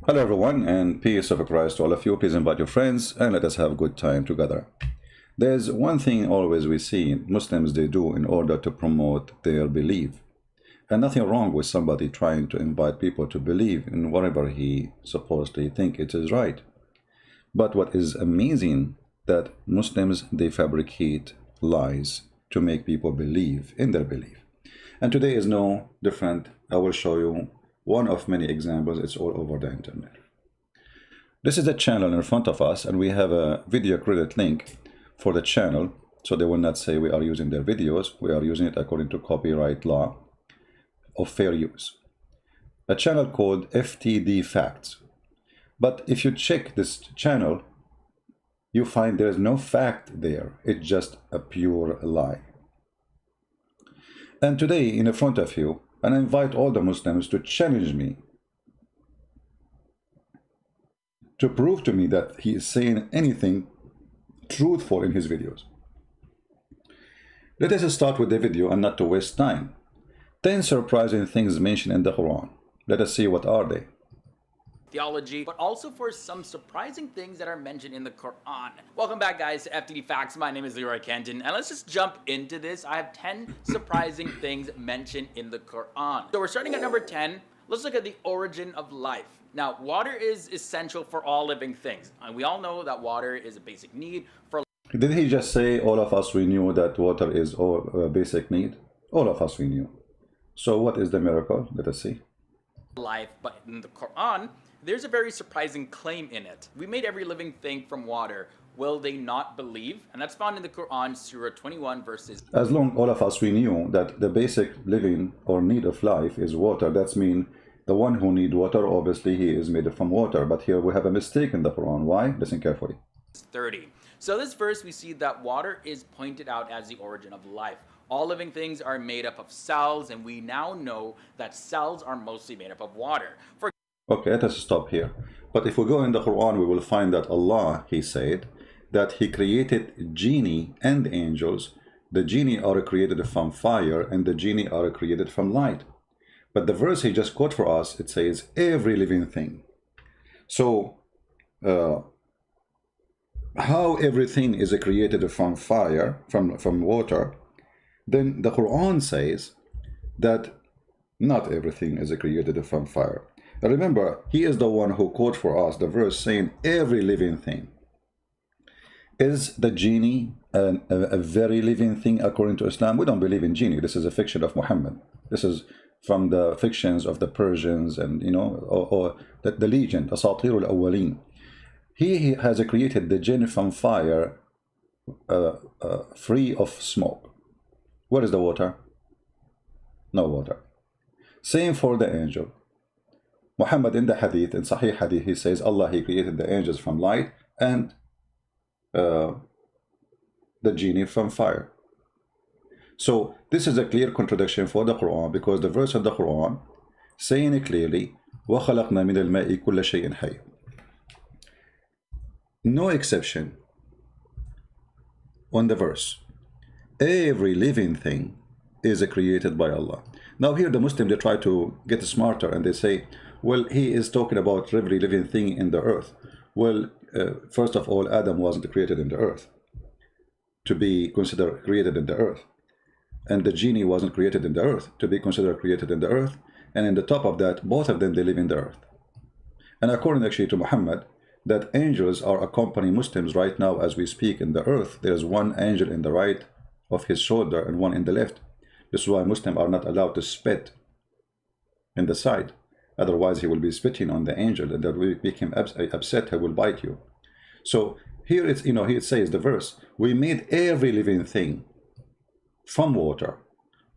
Hello everyone, and peace of Christ to all of you. Please invite your friends and let us have a good time together. There's one thing always we see Muslims they do in order to promote their belief. And nothing wrong with somebody trying to invite people to believe in whatever he supposedly think it is right. But what is amazing that Muslims they fabricate lies to make people believe in their belief. And today is no different. I will show you one of many examples. It's all over the internet. This is the channel in front of us, and we have a video credit link for the channel, so they will not say we are using their videos. We are using it according to copyright law of fair use. A channel called FTD Facts. But if you check this channel, you find there is no fact there. It's just a pure lie. And today, in front of you, and I invite all the Muslims to challenge me, to prove to me that he is saying anything truthful in his videos. Let us start with the video and not to waste time. 10 surprising things mentioned in the Quran. Let us see what are they. Theology, but also for some surprising things that are mentioned in the Quran. Welcome back, guys, to FTD Facts. My name is Leroy Kenton, and let's just jump into this. I have 10 surprising things mentioned in the Quran. So we're starting at number 10. Let's look at the origin of life. Now, water is essential for all living things, and we all know that water is a basic need for life. Did he just say all of us we knew that water is a basic need? All of us we knew. So what is the miracle? Let us see. But in the Quran, there's a very surprising claim in it. We made every living thing from water. Will they not believe? And that's found in the Quran, Surah 21, verses. As long all of us we knew that the basic living or need of life is water, that's mean the one who need water, obviously he is made from water. But here we have a mistake in the Quran. Why? Listen carefully. 30. So this verse, we see that water is pointed out as the origin of life. All living things are made up of cells, and we now know that cells are mostly made up of water. Okay, let us stop here. But if we go in the Quran, we will find that Allah, he said, that he created Genie and angels. The Genie are created from fire, and the Genie are created from light. But the verse he just quote for us, it says, every living thing. So, how everything is created from fire, from water, then the Quran says that not everything is created from fire. Now remember, he is the one who quote for us the verse saying every living thing. Is the Genie a very living thing according to Islam? We don't believe in Genie. This is a fiction of Muhammad. This is from the fictions of the Persians and, you know, or the legend, Asatir al-Awwaleen. He has created the jinn from fire, free of smoke. Where is the water? No water. Same for the angel. Muhammad in the hadith, in Sahih hadith, he says Allah, he created the angels from light and the Genie from fire. So this is a clear contradiction for the Quran, because the verse of the Quran saying it clearly, وَخَلَقْنَا مِنَ الْمَاءِ كُلَّ شَيْءٍ حَيٍّ. No exception on the verse. Every living thing is created by Allah. Now here the Muslims, they try to get smarter and they say, well, he is talking about every living thing in the earth. Well, first of all, Adam wasn't created in the earth to be considered created in the earth. And the Genie wasn't created in the earth to be considered created in the earth. And in the top of that, both of them, they live in the earth. And according actually to Muhammad, that angels are accompanying Muslims right now as we speak in the earth. There's one angel in the right of his shoulder and one in the left. This is why Muslims are not allowed to spit in the side. Otherwise, he will be spitting on the angel, and that will make him upset. He will bite you. So here it's, here it says the verse, we made every living thing from water.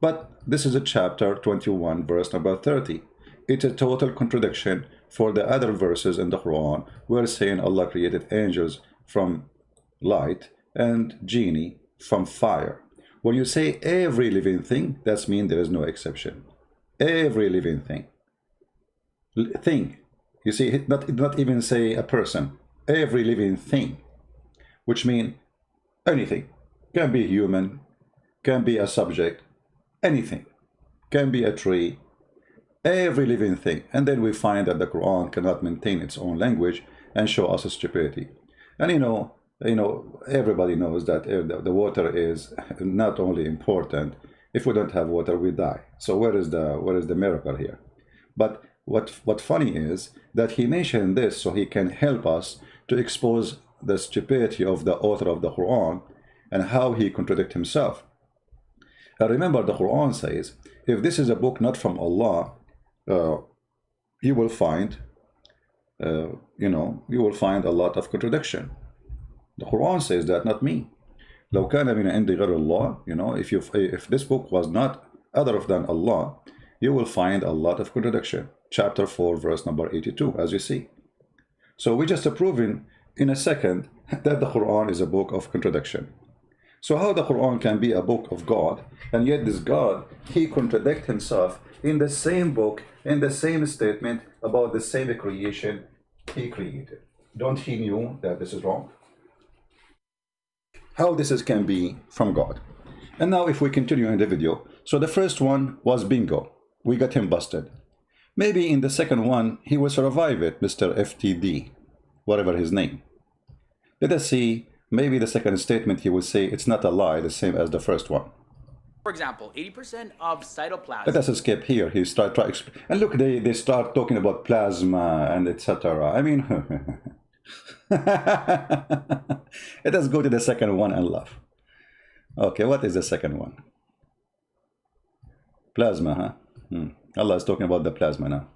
But this is a chapter 21, verse number 30. It's a total contradiction for the other verses in the Quran where saying Allah created angels from light and Genie from fire. When you say every living thing, that means there is no exception. Every living thing. Thing. You see, not even say a person. Every living thing. Which means anything. Can be human, can be a subject, anything. Can be a tree. every living thing. And then we find that the Quran cannot maintain its own language and show us stupidity. And everybody knows that the water is not only important. If we don't have water, we die. So where is the miracle here? But what funny is that he mentioned this so he can help us to expose the stupidity of the author of the Quran and how he contradicts himself. And remember, the Quran says, if this is a book not from Allah, you will find, you will find a lot of contradiction. The Quran says that, not me. لو كان من عند غير الله, if this book was not other than Allah, you will find a lot of contradiction. Chapter 4, verse number 82, as you see. So we just proven in a second that the Quran is a book of contradiction. So how the Quran can be a book of God, and yet this God, he contradicts himself in the same book, in the same statement about the same creation he created. Don't he knew that this is wrong? How this can be from God. And now if we continue in the video, so the first one was bingo. We got him busted. Maybe in the second one, he will survive it, Mr. FTD, whatever his name. Let us see, maybe the second statement he will say it's not a lie, the same as the first one. For example, 80% of cytoplasm. Let us skip here. He start and look, they start talking about plasma and etc. I mean, let us go to the second one and laugh. Okay, what is the second one? Plasma, huh? Allah is talking about the plasma now.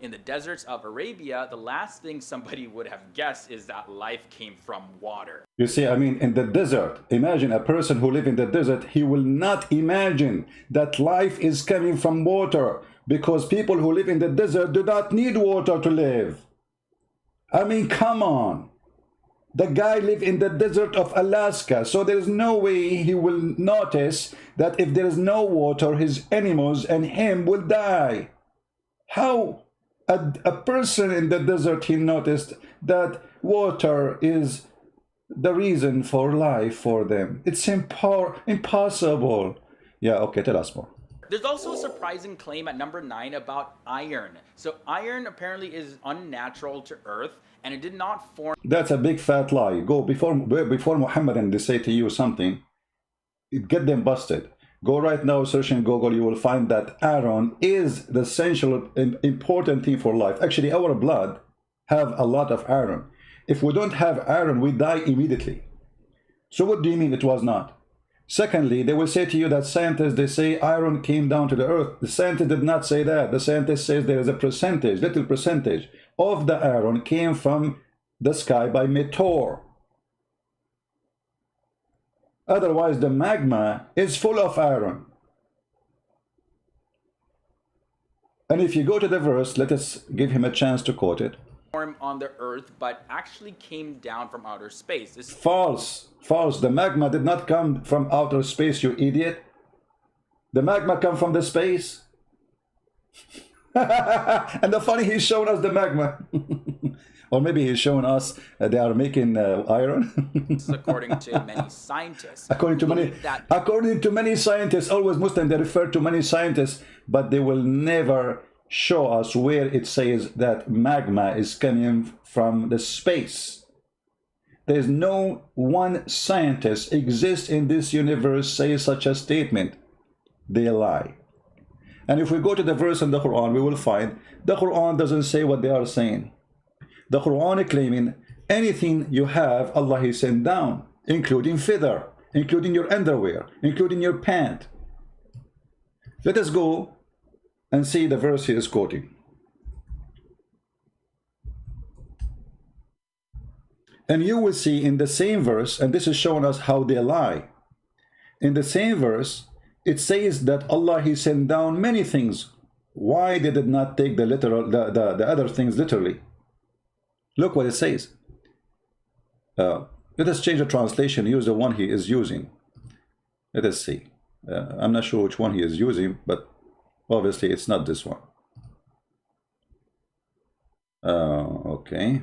In the deserts of Arabia, the last thing somebody would have guessed is that life came from water. You see, I mean, in the desert, imagine a person who lives in the desert, he will not imagine that life is coming from water, because people who live in the desert do not need water to live. I mean, come on. The guy lives in the desert of Alaska, so there is no way he will notice that if there is no water, his animals and him will die. How? A person in the desert, he noticed that water is the reason for life for them. It's impossible. Yeah, okay, tell us more. There's also a surprising claim at number 9 about iron. So iron apparently is unnatural to Earth, and it did not form. That's a big fat lie. Go before Muhammad and they say to you something, get them busted. Go right now, search in Google, you will find that iron is the essential important thing for life. Actually, our blood have a lot of iron. If we don't have iron, we die immediately. So what do you mean it was not? Secondly, they will say to you that scientists, they say iron came down to the earth. The scientist did not say that. The scientist says there is a percentage, little percentage of the iron came from the sky by meteor. Otherwise, the magma is full of iron. And if you go to the verse, let us give him a chance to quote it. On the earth, but actually came down from outer space. This False. False. The magma did not come from outer space, you idiot. The magma come from the space. And the funny, he's showing us the magma. Or maybe he's showing us they are making iron. according to many scientists. According to many scientists, always Muslim, they refer to many scientists, but they will never show us where it says that magma is coming from the space. There is no one scientist exists in this universe says such a statement. They lie. And if we go to the verse in the Quran, we will find the Quran doesn't say what they are saying. The Quran is claiming anything you have, Allah has sent down, including feather, including your underwear, including your pant. Let us go and see the verse he is quoting. And you will see in the same verse, and this is showing us how they lie. In the same verse, it says that Allah he sent down many things. Why they did not take the literal, the other things literally? Look what it says. Let us change the translation, use the one he is using. Let us see. I'm not sure which one he is using, but obviously it's not this one. Okay.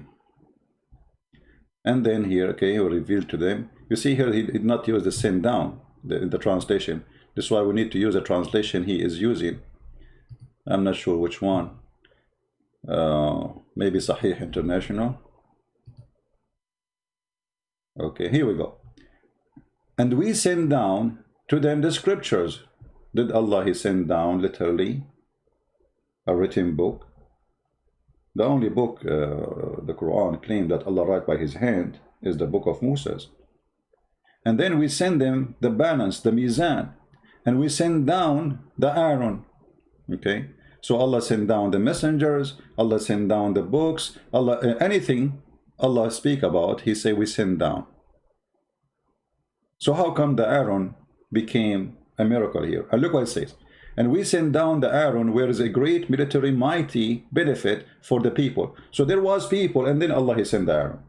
And then here, okay, he will reveal to them. You see here, he did not use the send down in the translation. This is why we need to use a translation he is using. I'm not sure which one. Maybe Sahih International. Okay, here we go. And we send down to them the scriptures. Did Allah He send down literally a written book? The only book the Quran claimed that Allah wrote by His hand is the book of Moses. And then we send them the balance, the mizan, and we send down the Aaron. Okay, so Allah sent down the messengers, Allah sent down the books, Allah anything Allah speak about, He say we send down. So how come the Aaron became a miracle here? And look what it says. And we send down the Aaron, where is a great military mighty benefit for the people. So there was people, and then Allah He sent the Aaron.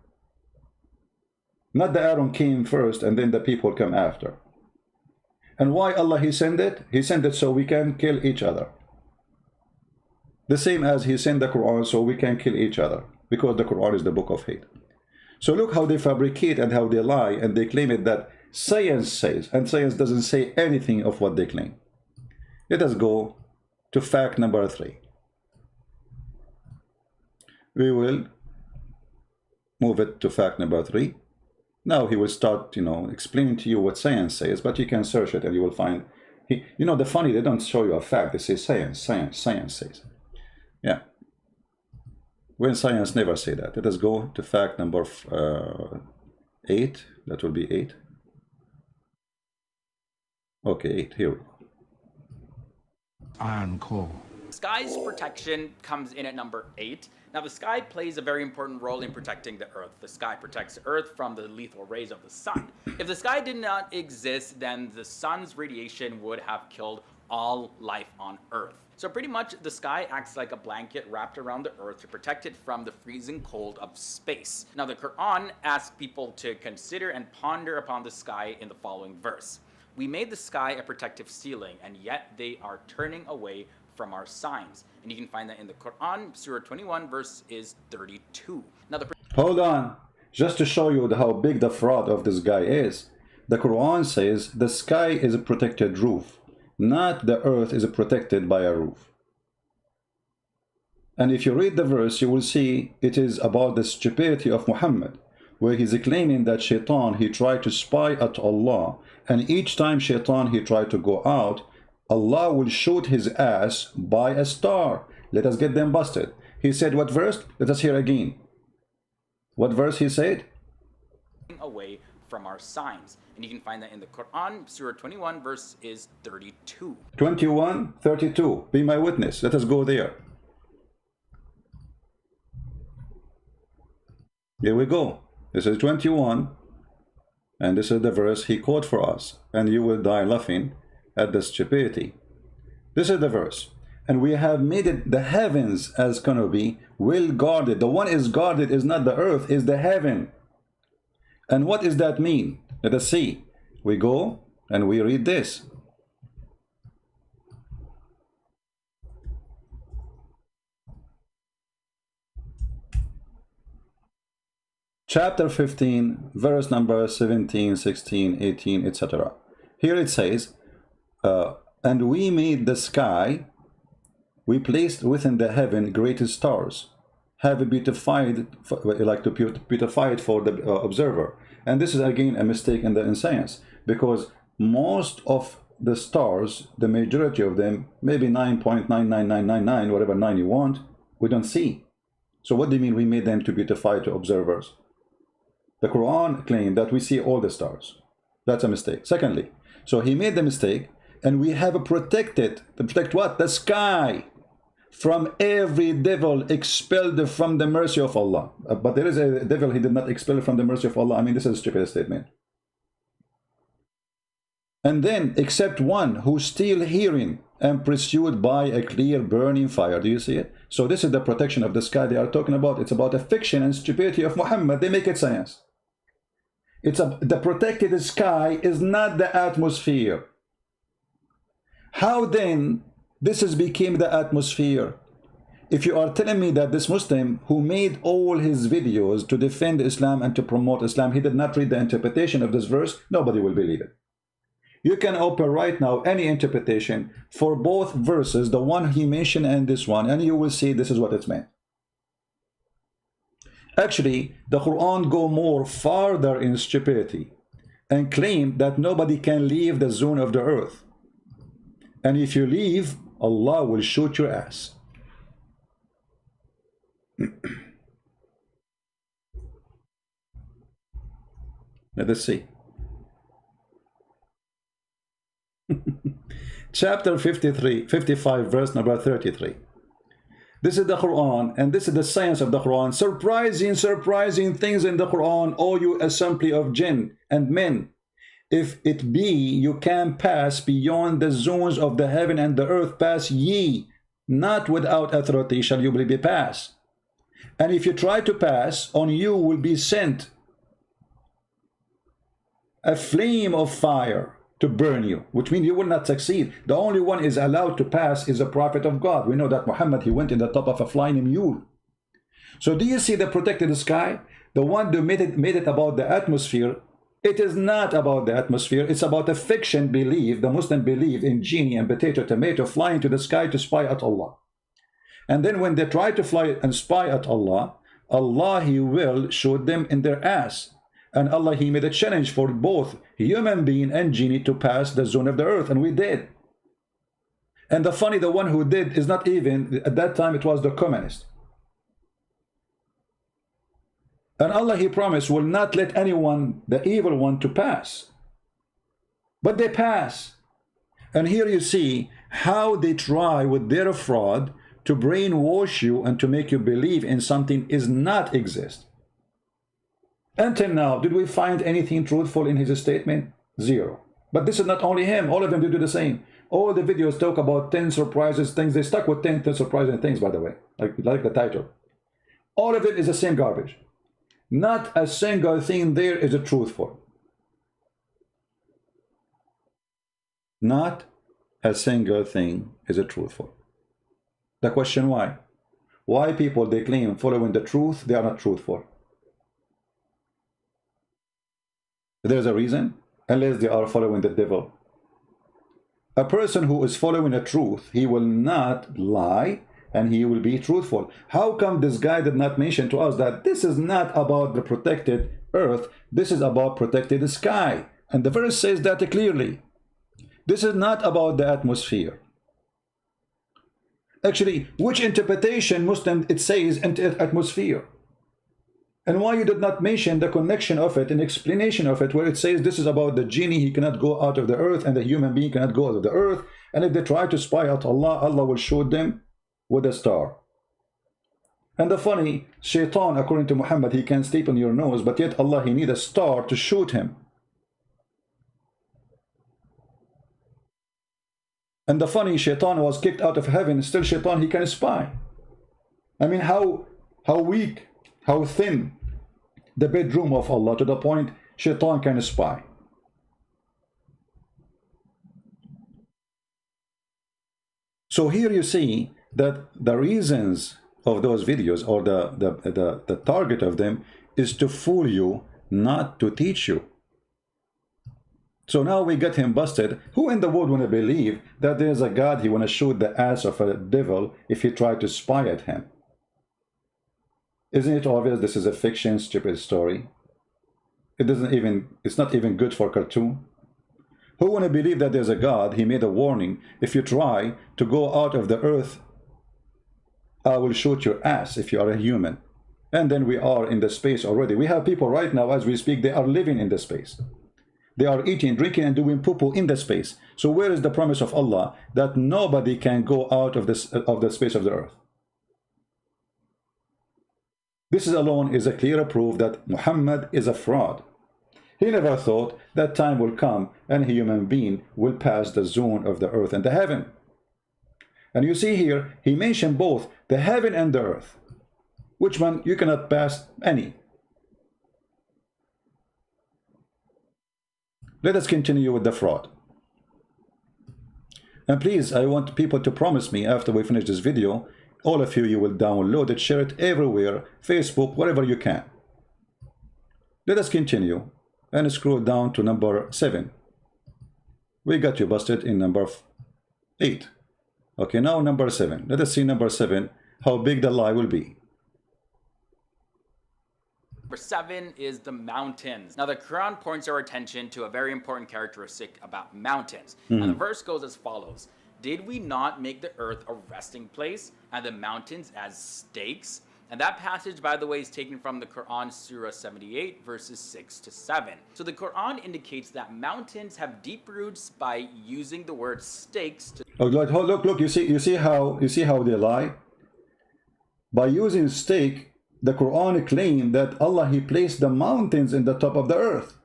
Not the Aaron came first, and then the people come after. And why Allah He sent it? He sent it so we can kill each other. The same as He sent the Quran so we can kill each other, because the Quran is the book of hate. So look how they fabricate and how they lie, and they claim it that science says, and science doesn't say anything of what they claim. Let us go to fact number 3. We will move it to fact number 3. Now he will start, explaining to you what science says, but you can search it and you will find, the funny, they don't show you a fact, they say science says. Yeah. When science never say that. Let us go to fact number 8. That will be 8. Okay, 8, here we go. Iron core. Sky's protection comes in at number 8. Now, the sky plays a very important role in protecting the Earth. The sky protects the Earth from the lethal rays of the sun. If the sky did not exist, then the sun's radiation would have killed all life on Earth. So pretty much the sky acts like a blanket wrapped around the Earth to protect it from the freezing cold of space. Now, the Qur'an asks people to consider and ponder upon the sky in the following verse. We made the sky a protective ceiling, and yet they are turning away from our signs. And you can find that in the Quran, Surah 21, verse is 32. Now, hold on. Just to show you how big the fraud of this guy is, the Quran says the sky is a protected roof, not the earth is protected by a roof. And if you read the verse, you will see it is about the stupidity of Muhammad, where he's claiming that Syaitan, he tried to spy at Allah, and each time Syaitan, he tried to go out, Allah will shoot his ass by a star. Let us get them busted. He said what verse? Let us hear again. What verse he said? Away from our signs. And you can find that in the Quran, Surah 21, verse is 32. 21, 32. Be my witness. Let us go there. Here we go. This is 21. And this is the verse he quote for us. And you will die laughing at the stupidity. This is the verse. And we have made it the heavens as gonna be well guarded. The one is guarded is not the earth, is the heaven. And what does that mean? Let us see. We go and we read this. Chapter 15, verse number 17, 16, 18, etc. Here it says, and we made the sky, we placed within the heaven great stars, have beautified, like to beautify it for the observer. And this is again a mistake in science, because most of the stars, the majority of them, maybe 9.99999, whatever 9 you want, we don't see. So what do you mean we made them to beautify to observers? The Quran claimed that we see all the stars. That's a mistake. Secondly, so he made the mistake, and we have protected, to protect what? The sky from every devil expelled from the mercy of Allah. But there is a devil he did not expel from the mercy of Allah. I mean, this is a stupid statement. And then, except one who still hearing and pursued by a clear burning fire. Do you see it? So this is the protection of the sky they are talking about. It's about a fiction and stupidity of Muhammad. They make it science. The protected sky is not the atmosphere. How then this has become the atmosphere? If you are telling me that this Muslim who made all his videos to defend Islam and to promote Islam, he did not read the interpretation of this verse, nobody will believe it. You can open right now any interpretation for both verses, the one he mentioned and this one, and you will see this is what it's meant. Actually, the Quran go more farther in stupidity and claim that nobody can leave the zone of the earth. And if you leave, Allah will shoot your ass. Let us see. Chapter 55, verse number 33. This is the Quran, and this is the science of the Quran. Surprising things in the Quran, O you assembly of jinn and men. If it be you can pass beyond the zones of the heaven and the earth, pass ye, not without authority shall you be passed. And if you try to pass, on you will be sent a flame of fire to burn you, which means you will not succeed. The only one is allowed to pass is a prophet of God. We know that Muhammad, he went in the top of a flying mule. So do you see the protected sky? The one who made it about the atmosphere. It is not about the atmosphere. It's about a fiction belief. The Muslim believe in genie and potato tomato flying to the sky to spy at Allah. And then when they try to fly and spy at Allah, Allah, he will shoot them in their ass. And Allah, he made a challenge for both human being and genie to pass the zone of the earth, and we did. And the funny, the one who did is not even, at that time it was the communist. And Allah, he promised, will not let anyone, the evil one, to pass. But they pass. And here you see how they try with their fraud to brainwash you and to make you believe in something is not exist. Until now, did we find anything truthful in his statement? Zero. But this is not only him. All of them do the same. All the videos talk about 10 surprises things. They stuck with 10 surprising things, by the way, like the title. All of it is the same garbage. Not a single thing there is a truthful. Not a single thing is a truthful. The question why? Why people they claim following the truth, they are not truthful? There's a reason, unless they are following the devil. A person who is following the truth, he will not lie and he will be truthful. How come this guy did not mention to us that this is not about the protected earth, this is about protected sky? And the verse says that clearly. This is not about the atmosphere. Actually, which interpretation Muslim it says atmosphere? And why you did not mention the connection of it and explanation of it, where it says this is about the genie, he cannot go out of the earth, and the human being cannot go out of the earth, and if they try to spy at Allah, Allah will shoot them with a star. And the funny, Syaitan, according to Muhammad, he can sleep on your nose, but yet Allah, he need a star to shoot him. And the funny, Syaitan was kicked out of heaven, still Syaitan, he can spy. I mean, how weak, how thin the bedroom of Allah, to the point Syaitan can spy. So here you see that the reasons of those videos, or the target of them, is to fool you, not to teach you. So now we get him busted. Who in the world want to believe that there's a God, he want to shoot the ass of a devil if he tried to spy at him? Isn't it obvious this is a fiction, stupid story? It's not even good for cartoon. Who want to believe that there's a God, he made a warning, if you try to go out of the earth, I will shoot your ass if you are a human. And then we are in the space already. We have people right now, as we speak, they are living in the space. They are eating, drinking, and doing poo-poo in the space. So where is the promise of Allah that nobody can go out of the space of the earth? This alone is a clear proof that Muhammad is a fraud. He never thought that time will come and a human being will pass the zone of the earth and the heaven. And you see here, he mentioned both the heaven and the earth. Which one you cannot pass any. Let us continue with the fraud. And please, I want people to promise me after we finish this video, all of you, you will download it, share it everywhere, Facebook, wherever you can. Let us continue and scroll down to number 7. We got you busted in number 8. Okay, now number 7. Let us see number 7, how big the lie will be. Number 7 is the mountains. Now, the Quran points our attention to a very important characteristic about mountains. And the verse goes as follows. Did we not make the earth a resting place and the mountains as stakes? And that passage, by the way, is taken from the Quran, Surah 78, verses 6 to 7. So the Quran indicates that mountains have deep roots by using the word stakes to... Oh, look, you see how they lie? By using stake, the Quran claimed that Allah, He placed the mountains in the top of the earth.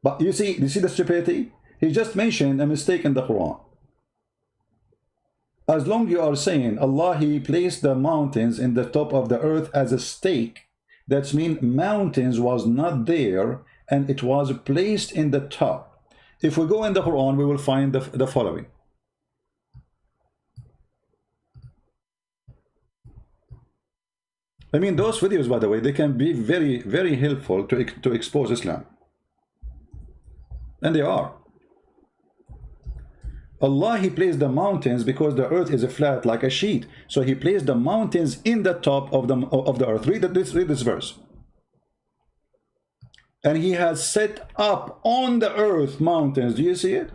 But you see the stupidity? He just mentioned a mistake in the Quran. As long you are saying Allah, He placed the mountains in the top of the earth as a stake, that means mountains was not there and it was placed in the top. If we go in the Quran, we will find the following. I mean, those videos, by the way, they can be very, very helpful to expose Islam. And they are. Allah, He placed the mountains because the earth is flat like a sheet. So He placed the mountains in the top of the earth. Read this verse. And He has set up on the earth mountains. Do you see it?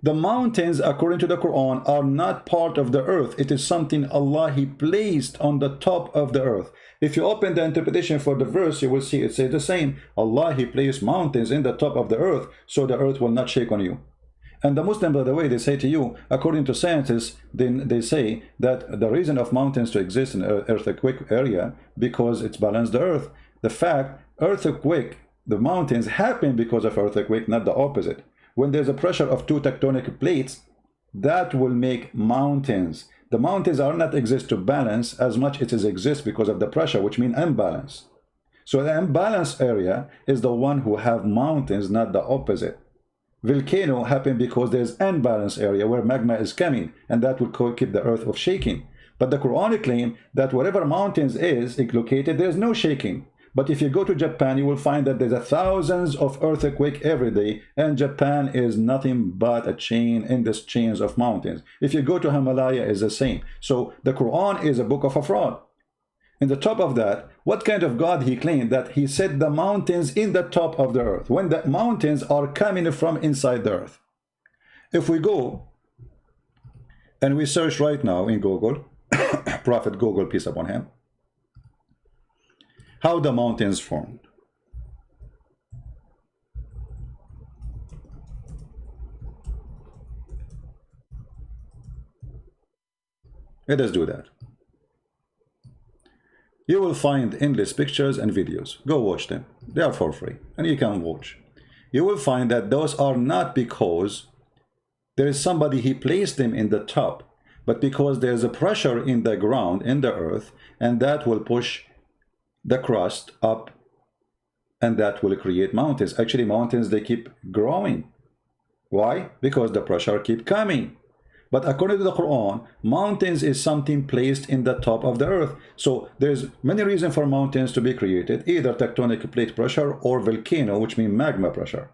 The mountains, according to the Quran, are not part of the earth. It is something Allah, He placed on the top of the earth. If you open the interpretation for the verse, you will see it says the same. Allah, He placed mountains in the top of the earth, so the earth will not shake on you. And the Muslim, by the way, they say to you, according to scientists, they say that the reason of mountains to exist in earthquake area, because it's balanced the earth. The fact, earthquake, the mountains happen because of earthquake, not the opposite. When there's a pressure of two tectonic plates, that will make mountains. The mountains are not exist to balance as much as it exists because of the pressure, which means imbalance. So the imbalanced area is the one who have mountains, not the opposite. Volcano happen because there's unbalanced area where magma is coming, and that will keep the earth of shaking. But the Quran claim that wherever mountains is located, there's no shaking. But if you go to Japan, you will find that there's thousands of earthquakes every day, and Japan is nothing but a chain in this chains of mountains. If you go to Himalaya, it's the same. So the Quran is a book of a fraud. In the top of that, what kind of God He claimed that He set the mountains in the top of the earth, when the mountains are coming from inside the earth? If we go and we search right now in Google, Prophet Google, peace upon him, how the mountains formed. Let us do that. You will find endless pictures and videos. Go watch them. They are for free and you can watch. You will find that those are not because there is somebody He placed them in the top, but because there's a pressure in the ground, in the earth, and that will push the crust up, and that will create mountains. Actually, mountains, they keep growing. Why? Because the pressure keep coming. But according to the Quran, mountains is something placed in the top of the earth. So there's many reasons for mountains to be created, either tectonic plate pressure or volcano, which means magma pressure.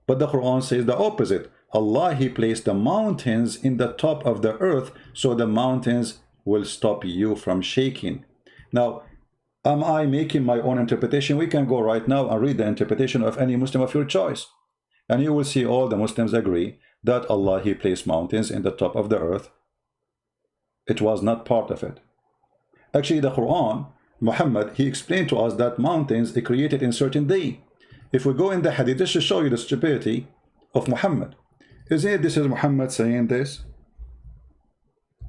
But the Quran says the opposite. Allah, He placed the mountains in the top of the earth, so the mountains will stop you from shaking. Now, am I making my own interpretation? We can go right now and read the interpretation of any Muslim of your choice. And you will see all the Muslims agree that Allah, He placed mountains in the top of the earth. It was not part of it. Actually, the Quran, Muhammad, he explained to us that mountains are created in certain day. If we go in the hadith, this should show you the stupidity of Muhammad. Isn't it this is Muhammad saying this?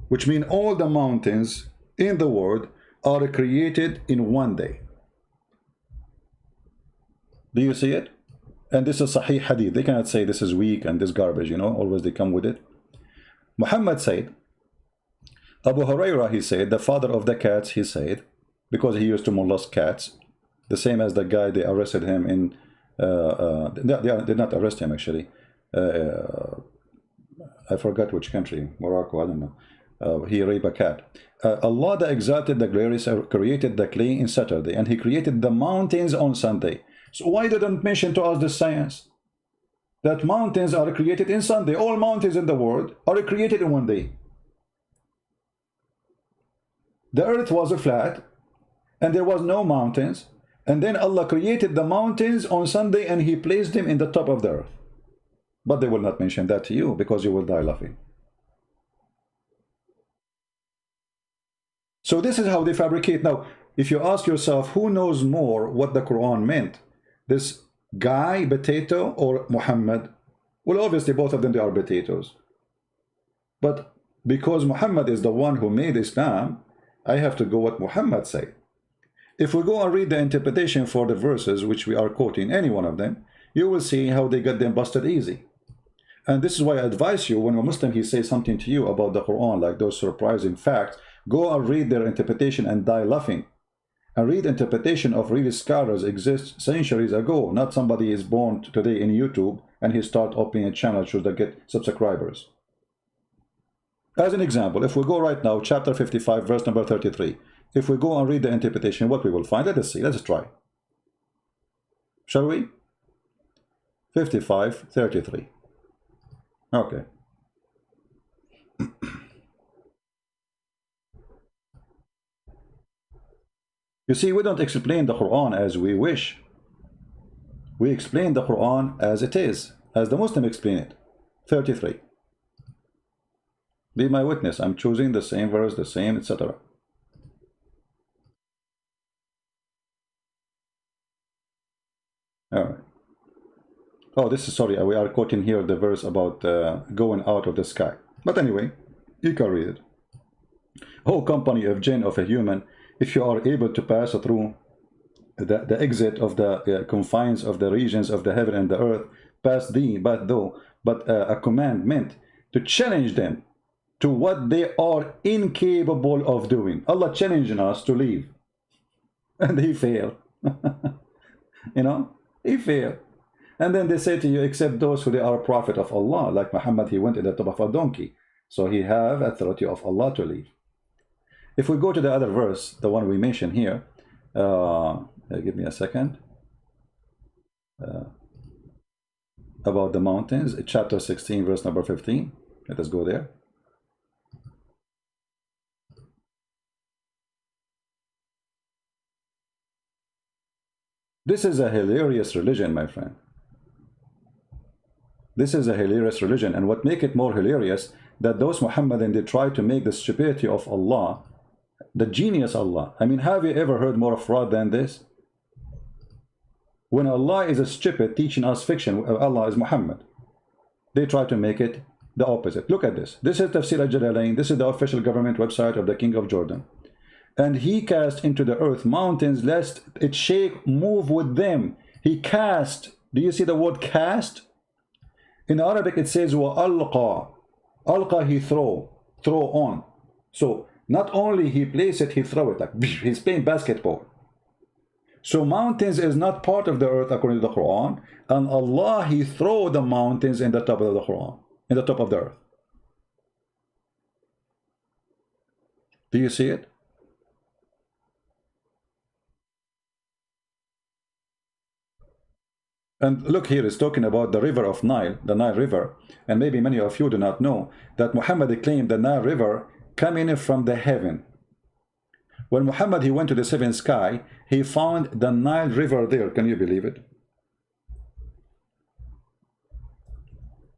Which means all the mountains in the world are created in one day. Do you see it? And this is Sahih Hadith. They cannot say this is weak and this garbage, you know, always they come with it. Muhammad said, Abu Hurairah, he said, the father of the cats, he said, because he used to molest cats, the same as the guy, they arrested him in, they did not arrest him actually. I forgot which country, Morocco, I don't know. He raped a cat. Allah the Exalted, the Glorious, created the clay in Saturday, and He created the mountains on Sunday. So why didn't mention to us the science? That mountains are created in Sunday. All mountains in the world are created in one day. The earth was flat and there was no mountains, and then Allah created the mountains on Sunday and he placed them in the top of the earth. But they will not mention that to you because you will die laughing. So this is how they fabricate. Now, if you ask yourself who knows more what the Quran meant, this guy, potato, or Muhammad? Well, obviously both of them, they are potatoes. But because Muhammad is the one who made Islam, I have to go what Muhammad said. If we go and read the interpretation for the verses which we are quoting, any one of them, you will see how they get them busted easy. And this is why I advise you, when a Muslim he says something to you about the Quran, like those surprising facts, go and read their interpretation and die laughing. And read interpretation of real scholars exists centuries ago. Not somebody is born today in YouTube and he start opening a channel to get subscribers. As an example, if we go right now, chapter 55, verse number 33. If we go and read the interpretation, what we will find, let us see, let's try. Shall we? 55, 33. Okay. You see, we don't explain the Quran as we wish. We explain the Quran as it is, as the Muslim explain it. 33. Be my witness, I'm choosing the same verse, the same, etc. All right. Oh, this is, sorry, we are quoting here the verse about going out of the sky. But anyway, you can read it. Oh, company of jinn, of a human, if you are able to pass through the exit of the confines of the regions of the heaven and the earth, pass thee, but a commandment to challenge them to what they are incapable of doing. Allah challenging us to leave. And he failed. You know, he failed. And then they say to you, except those who they are a prophet of Allah, like Muhammad, he went in the top of a donkey. So he have authority of Allah to leave. If we go to the other verse, the one we mentioned here, give me a second, about the mountains, chapter 16, verse number 15. Let us go there. This is a hilarious religion, my friend. This is a hilarious religion, and what make it more hilarious, that those Muhammadan, they try to make the stupidity of Allah the genius Allah. I mean, have you ever heard more fraud than this? When Allah is a stupid teaching us fiction, Allah is Muhammad, they try to make it the opposite. Look at this. This is Tafsir al-Jalalain. This is the official government website of the King of Jordan. And he cast into the earth mountains lest it shake, move with them. He cast. Do you see the word cast? In Arabic it says وَأَلْقَى. Alqa, he throw on. So not only he place it, he throw it, like he's playing basketball. So mountains is not part of the earth according to the Quran, and Allah, he throw the mountains in the top of the Quran, in the top of the earth. Do you see it? And look here, it's talking about the river of Nile, the Nile River. And maybe many of you do not know that Muhammad claimed the Nile River coming from the heaven. When Muhammad, he went to the seventh sky, he found the Nile River there. Can you believe it?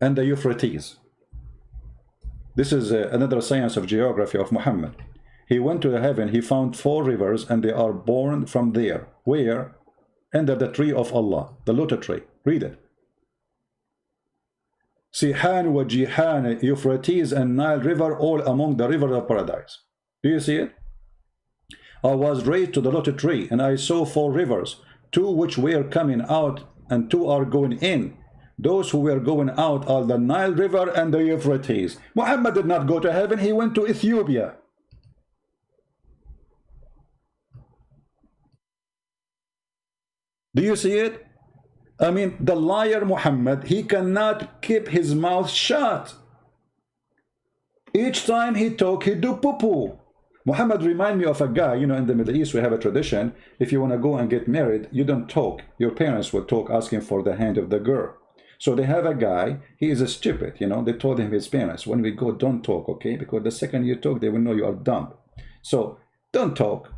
And the Euphrates. This is another science of geography of Muhammad. He went to the heaven, he found 4 rivers, and they are born from there. Where? Under the tree of Allah, the lotus tree. Read it. Syaitan wa Jihan, Euphrates and Nile River, all among the river of paradise. Do you see it? I was raised to the lotus tree, and I saw 4 rivers, 2 which were coming out, and 2 are going in. Those who were going out are the Nile River and the Euphrates. Muhammad did not go to heaven, he went to Ethiopia. Do you see it? I mean, the liar Muhammad, he cannot keep his mouth shut. Each time he talk, he do poo-poo. Muhammad remind me of a guy, you know, in the Middle East we have a tradition, if you want to go and get married, you don't talk. Your parents will talk asking for the hand of the girl. So they have a guy, he is a stupid, you know, they told him, his parents, when we go, don't talk, okay? Because the second you talk, they will know you are dumb. So don't talk,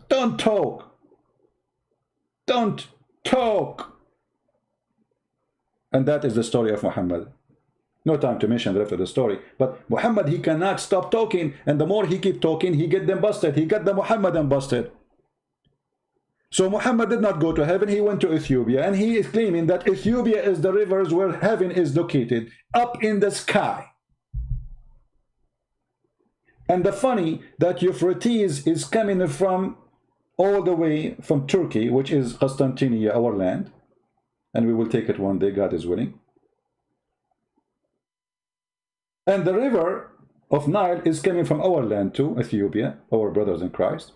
don't talk, don't talk. And that is the story of Muhammad. No time to mention the rest of the story. But Muhammad, he cannot stop talking. And the more he keep talking, he get them busted. He got the Muhammadan busted. So Muhammad did not go to heaven. He went to Ethiopia. And he is claiming that Ethiopia is the rivers where heaven is located. Up in the sky. And the funny that Euphrates is coming from all the way from Turkey, which is Constantinople, our land. And we will take it one day, God is willing. And the river of Nile is coming from our land too, Ethiopia, our brothers in Christ.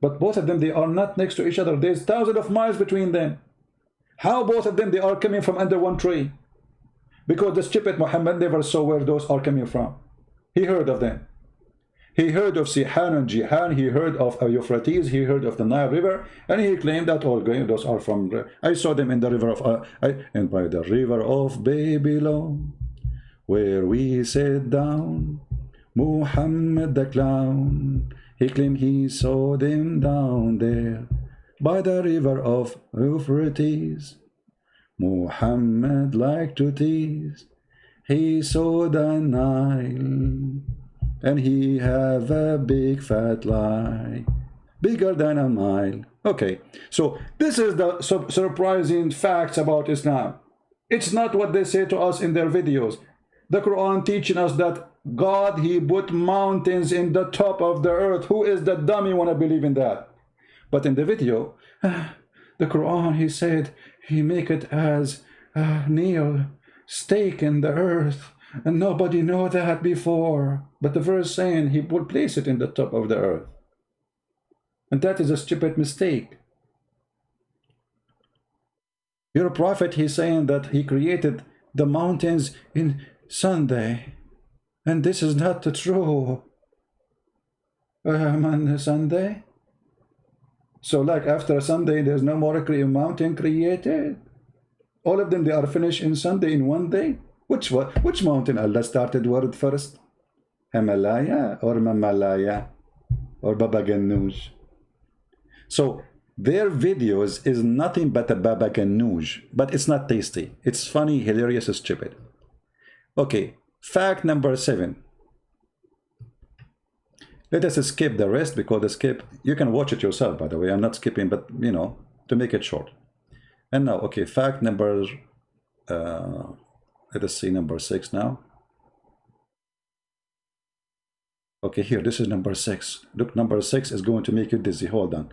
But both of them, they are not next to each other. There's thousands of miles between them. How both of them, they are coming from under one tree? Because the stupid Muhammad never saw where those are coming from. He heard of them. He heard of Syaitan and Jihan. He heard of Euphrates. He heard of the Nile River. And he claimed that all those are from... I saw them in the river of... and by the river of Babylon, where we sat down, Muhammad the clown, he claimed he saw them down there by the river of Euphrates. Muhammad liked to tease. He saw the Nile, and he have a big fat lie, bigger than a mile. Okay, so this is the surprising facts about Islam. It's not what they say to us in their videos. The Quran teaching us that God, he put mountains in the top of the earth. Who is the dummy want to believe in that? But in the video, the Quran, he said, he make it as a nail stake in the earth. And nobody know that before. But the verse saying he will place it in the top of the earth. And that is a stupid mistake. Your prophet, he's saying that he created the mountains in Sunday. And this is not true. On Sunday. So like after Sunday, there's no more mountain created. All of them, they are finished in Sunday in one day. Which mountain Allah started word first? Himalaya or Mamalaya or Baba Ganoush? So their videos is nothing but a Baba Ganoush, but it's not tasty. It's funny, hilarious, stupid. Okay, fact number 7. Let us skip the rest because the skip, you can watch it yourself, by the way. I'm not skipping, but you know, to make it short. And now, okay, fact number, let us see number 6 now. Okay, here, this is number 6. Look, number 6 is going to make you dizzy. Hold on.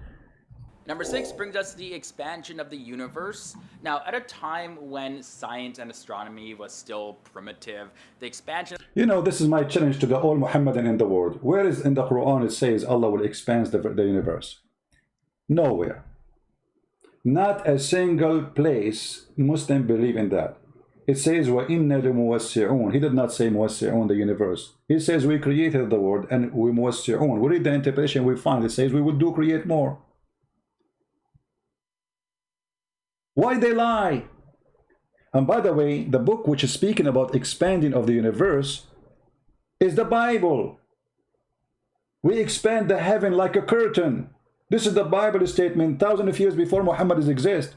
Number 6 brings us the expansion of the universe. Now, at a time when science and astronomy was still primitive, the expansion... You know, this is my challenge to the all Muhammadan in the world. Where is in the Quran it says Allah will expand the universe? Nowhere. Not a single place Muslim believe in that. It says, وَإِنَّ لِمُوَسِّعُونَ. He did not say muwassi'un, the universe. He says we created the world and we muwassi'un. We read the interpretation, we find it says we will do create more. Why they lie? And by the way, the book which is speaking about expanding of the universe is the Bible. We expand the heaven like a curtain. This is the Bible statement thousands of years before Muhammad exists.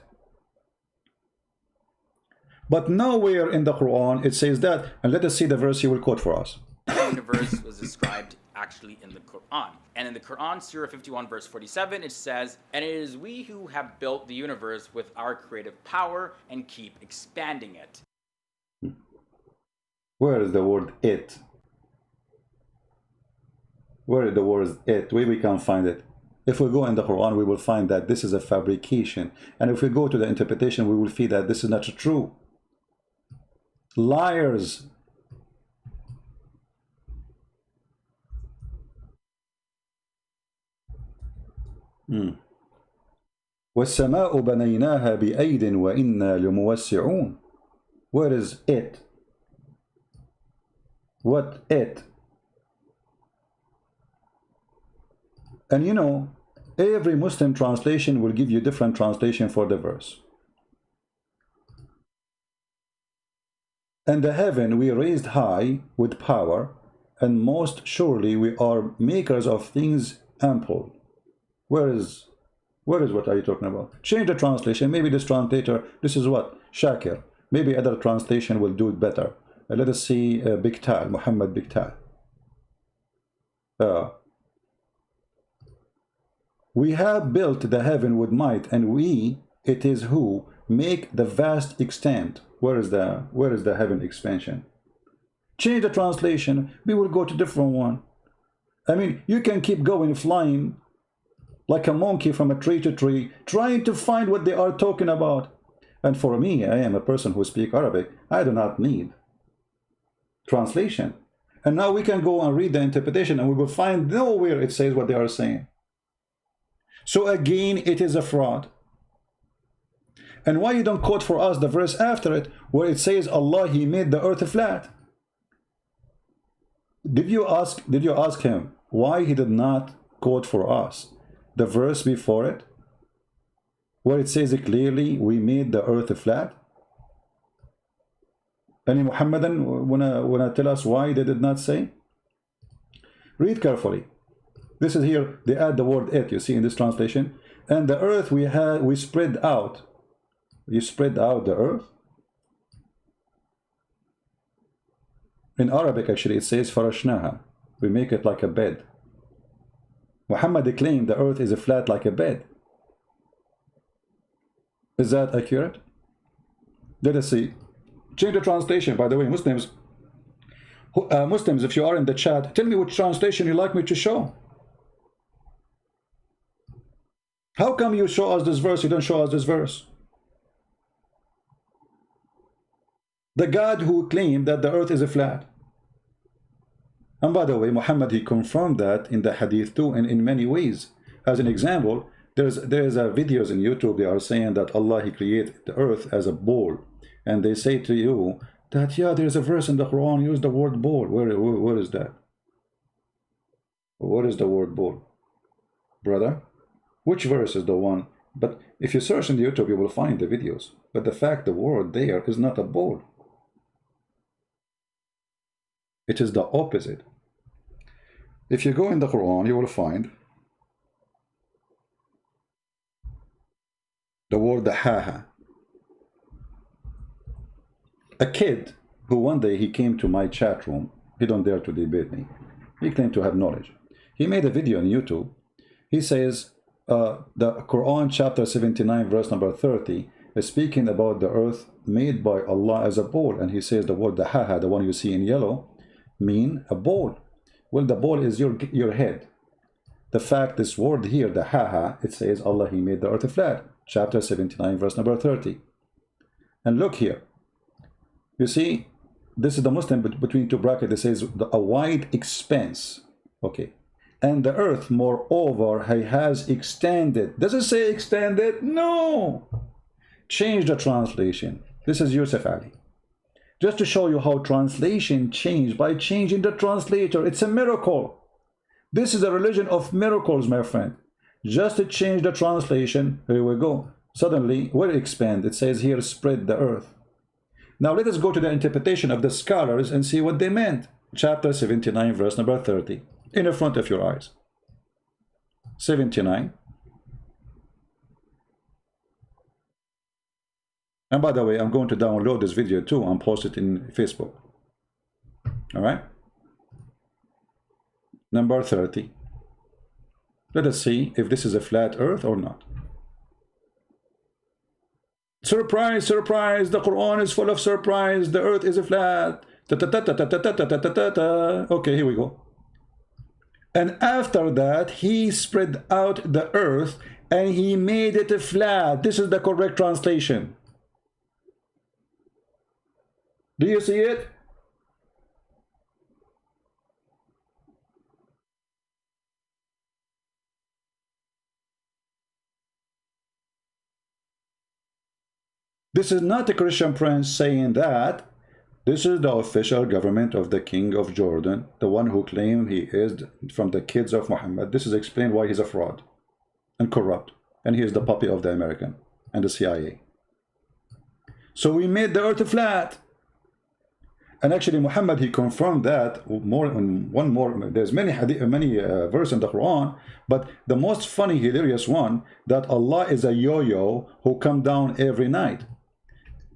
But nowhere in the Quran it says that. And let us see the verse he will quote for us. The universe was described actually in the Quran. And in the Quran, Surah 51, verse 47, it says, "And it is we who have built the universe with our creative power and keep expanding it." Where is the word it? Where is the word it? Where we can't find it. If we go in the Quran, we will find that this is a fabrication. And if we go to the interpretation, we will see that this is not true. Liars. وَالسَّمَاءُ بَنَيْنَاهَا بِأَيْدٍ وَإِنَّا لَمُوَسِّعُونَ. Where is it? What it? And you know, every Muslim translation will give you different translation for the verse. And the heaven we raised high with power, and most surely we are makers of things ample. Where is what are you talking about? Change the translation. Maybe this translator, this is what? Shakir. Maybe other translation will do it better. Let us see Biktal, Muhammad Biktal. We have built the heaven with might, and we, it is who, make the vast extent. Where is the heaven expansion? Change the translation. We will go to different one. I mean, you can keep going flying like a monkey from a tree to tree, trying to find what they are talking about. And for me, I am a person who speaks Arabic. I do not need translation. And now we can go and read the interpretation, and we will find nowhere it says what they are saying. So again, it is a fraud. And why you don't quote for us the verse after it, where it says Allah, He made the earth flat? Did you ask him why he did not quote for us the verse before it, where it says clearly, we made the earth flat? Any Muhammadan wanna tell us why they did not say? Read carefully. This is here, they add the word it, you see in this translation. And the earth we spread out. You spread out the earth. In Arabic, actually, it says farashnaha. We make it like a bed. Muhammad claimed the earth is a flat like a bed. Is that accurate? Let us see. Change the translation, by the way, Muslims. Muslims, if you are in the chat, tell me which translation you like me to show. How come you show us this verse, you don't show us this verse? The God who claimed that the earth is a flat. And by the way, Muhammad, he confirmed that in the hadith too, and in many ways. As an example, there's videos in YouTube, they are saying that Allah, He created the earth as a ball. And they say to you that, yeah, there's a verse in the Quran, use the word ball. Where is that? What is the word ball? Brother? Which verse is the one? But if you search in YouTube, you will find the videos. But the fact the word there is not a ball. It is the opposite. If you go in the Quran, you will find the word haha. A kid who one day he came to my chat room, he don't dare to debate me. He claimed to have knowledge. He made a video on YouTube. He says the Quran chapter 79 verse number 30 is speaking about the earth made by Allah as a ball, and he says the word haha, the one you see in yellow, mean a ball. Well, the ball is your head. The fact this word here, the haha, it says Allah, He made the earth flat. Chapter 79 verse number 30. And look here. You see, this is the Muslim between two brackets. It says a wide expanse. Okay. And the earth, moreover, He has extended. Does it say extended? No. Change the translation. This is Yusuf Ali. Just to show you how translation changed by changing the translator. It's a miracle. This is a religion of miracles, my friend. Just to change the translation, here we go. Suddenly, where expand? It says here, spread the earth. Now let us go to the interpretation of the scholars and see what they meant. Chapter 79, verse number 30. In the front of your eyes. 79. And by the way, I'm going to download this video too and post it in Facebook. All right. Number 30. Let us see if this is a flat earth or not. Surprise, surprise, the Quran is full of surprise. The earth is a flat. Okay, here we go. And after that, He spread out the earth and He made it flat. This is the correct translation. Do you see it? This is not a Christian prince saying that. This is the official government of the king of Jordan, the one who claimed he is from the kids of Muhammad. This is explained why he's a fraud and corrupt, and he is the puppy of the American and the CIA. So we made the earth flat. And actually Muhammad, he confirmed that more in one more. There's many verses in the Quran, but the most funny, hilarious one, that Allah is a yo-yo who come down every night.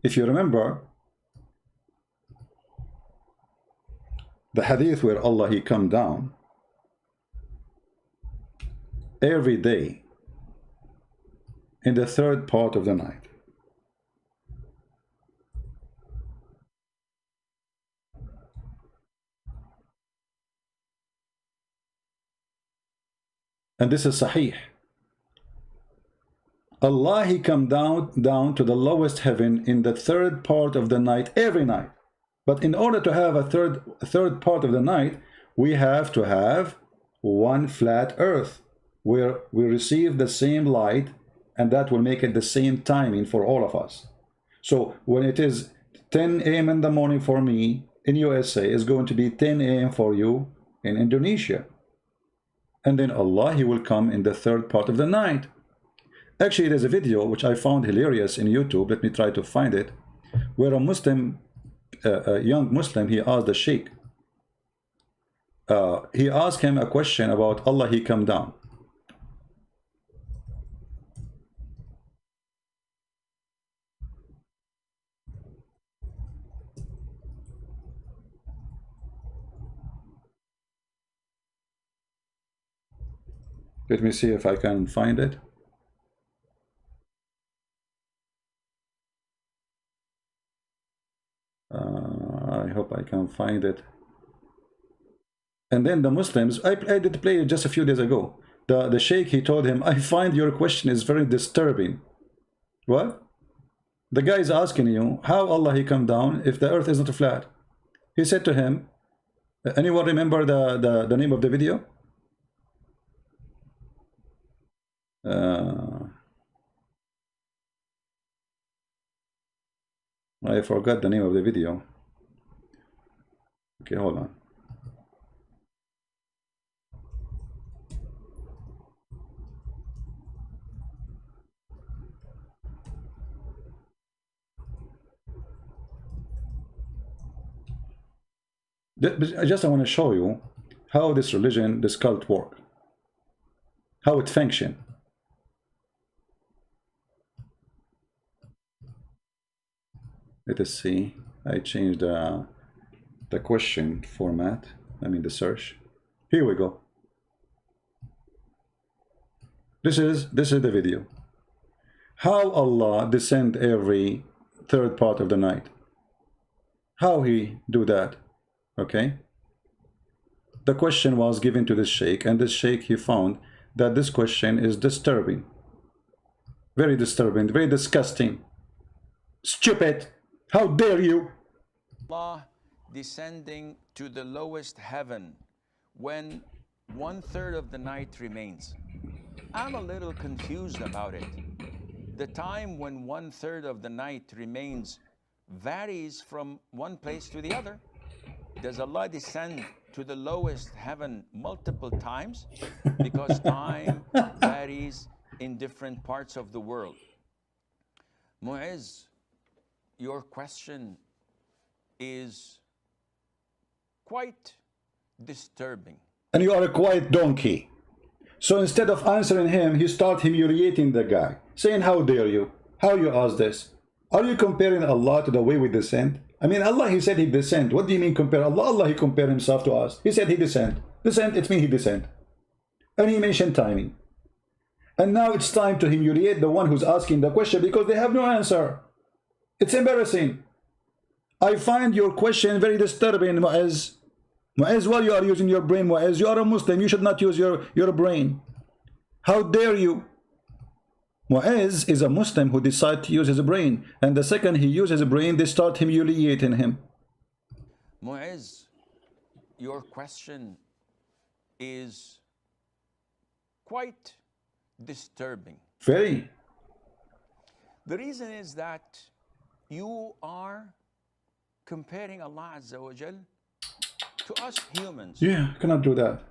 If you remember the hadith where Allah, he come down every day in the third part of the night. And this is Sahih. Allah, he come down to the lowest heaven in the third part of the night every night. But in order to have a third part of the night, we have to have one flat earth where we receive the same light, and that will make it the same timing for all of us. So when it is 10 a.m. in the morning for me in USA, is going to be 10 a.m. for you in Indonesia. And then Allah, he will come in the third part of the night. Actually, there's a video which I found hilarious in YouTube. Let me try to find it, where a Muslim, a young Muslim, he asked the Sheikh. He asked him a question about Allah, he come down. Let me see if I can find it. I hope I can find it. And then the Muslims, I did play it just a few days ago. The Sheikh, he told him, I find your question is very disturbing. What? The guy is asking you, how Allah, he come down if the earth is not flat? He said to him, anyone remember the name of the video? I forgot the name of the video. Okay, hold on. I want to show you how this religion, this cult work, how it function. Let us see. I changed the question format. I mean the search. Here we go. This is the video. How Allah descend every third part of the night. How he do that? Okay. The question was given to this sheikh, and this sheikh, he found that this question is disturbing. Very disturbing, very disgusting. Stupid. How dare you? Allah descending to the lowest heaven when 1/3 of the night remains. I'm a little confused about it. The time when 1/3 of the night remains varies from one place to the other. Does Allah descend to the lowest heaven multiple times? Because time varies in different parts of the world. Mu'izz, your question is quite disturbing. And you are a quiet donkey. So instead of answering him, you start humiliating the guy, saying, how dare you? How you ask this? Are you comparing Allah to the way we descend? I mean, Allah, he said he descend. What do you mean compare Allah? Allah, he compared himself to us. He said he descend. Descend, it means he descend. And he mentioned timing. And now it's time to humiliate the one who's asking the question because they have no answer. It's embarrassing. I find your question very disturbing, Mu'izz. Mu'izz, while you are using your brain, Mu'izz, you are a Muslim. You should not use your brain. How dare you? Mu'izz is a Muslim who decides to use his brain. And the second he uses his brain, they start humiliating him. Mu'izz, your question is quite disturbing. comparing Allah Azza wa Jal to us humans. Yeah, cannot do that.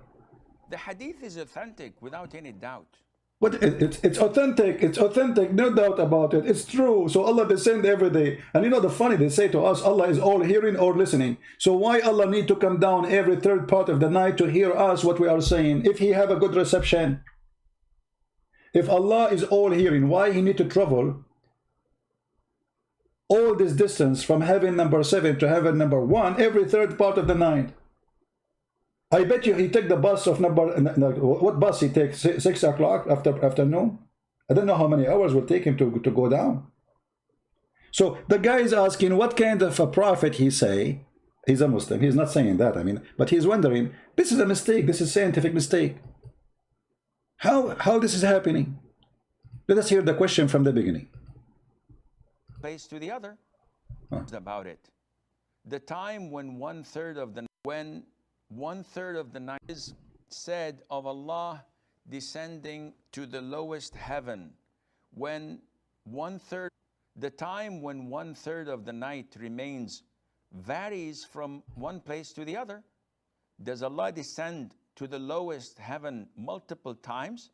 The hadith is authentic without any doubt. But it's authentic. It's authentic, no doubt about it. It's true. So Allah descend every day. And you know the funny, they say to us, Allah is all hearing or listening. So why Allah need to come down every third part of the night to hear us what we are saying? If he have a good reception. If Allah is all hearing, why he need to travel all this distance from heaven number 7 to heaven number 1 every third part of the night? I bet you he take the bus of number, what bus he takes, 6 o'clock afternoon? I don't know how many hours will take him to go down. So the guy is asking what kind of a prophet he say. He's a Muslim, he's not saying that, I mean, but he's wondering, this is a mistake, this is scientific mistake. How this is happening? Let us hear the question from the beginning. Place to the other about it. The time when one third of the night is said of Allah descending to the lowest heaven, the time when one third of the night remains varies from one place to the other. Does Allah descend to the lowest heaven multiple times?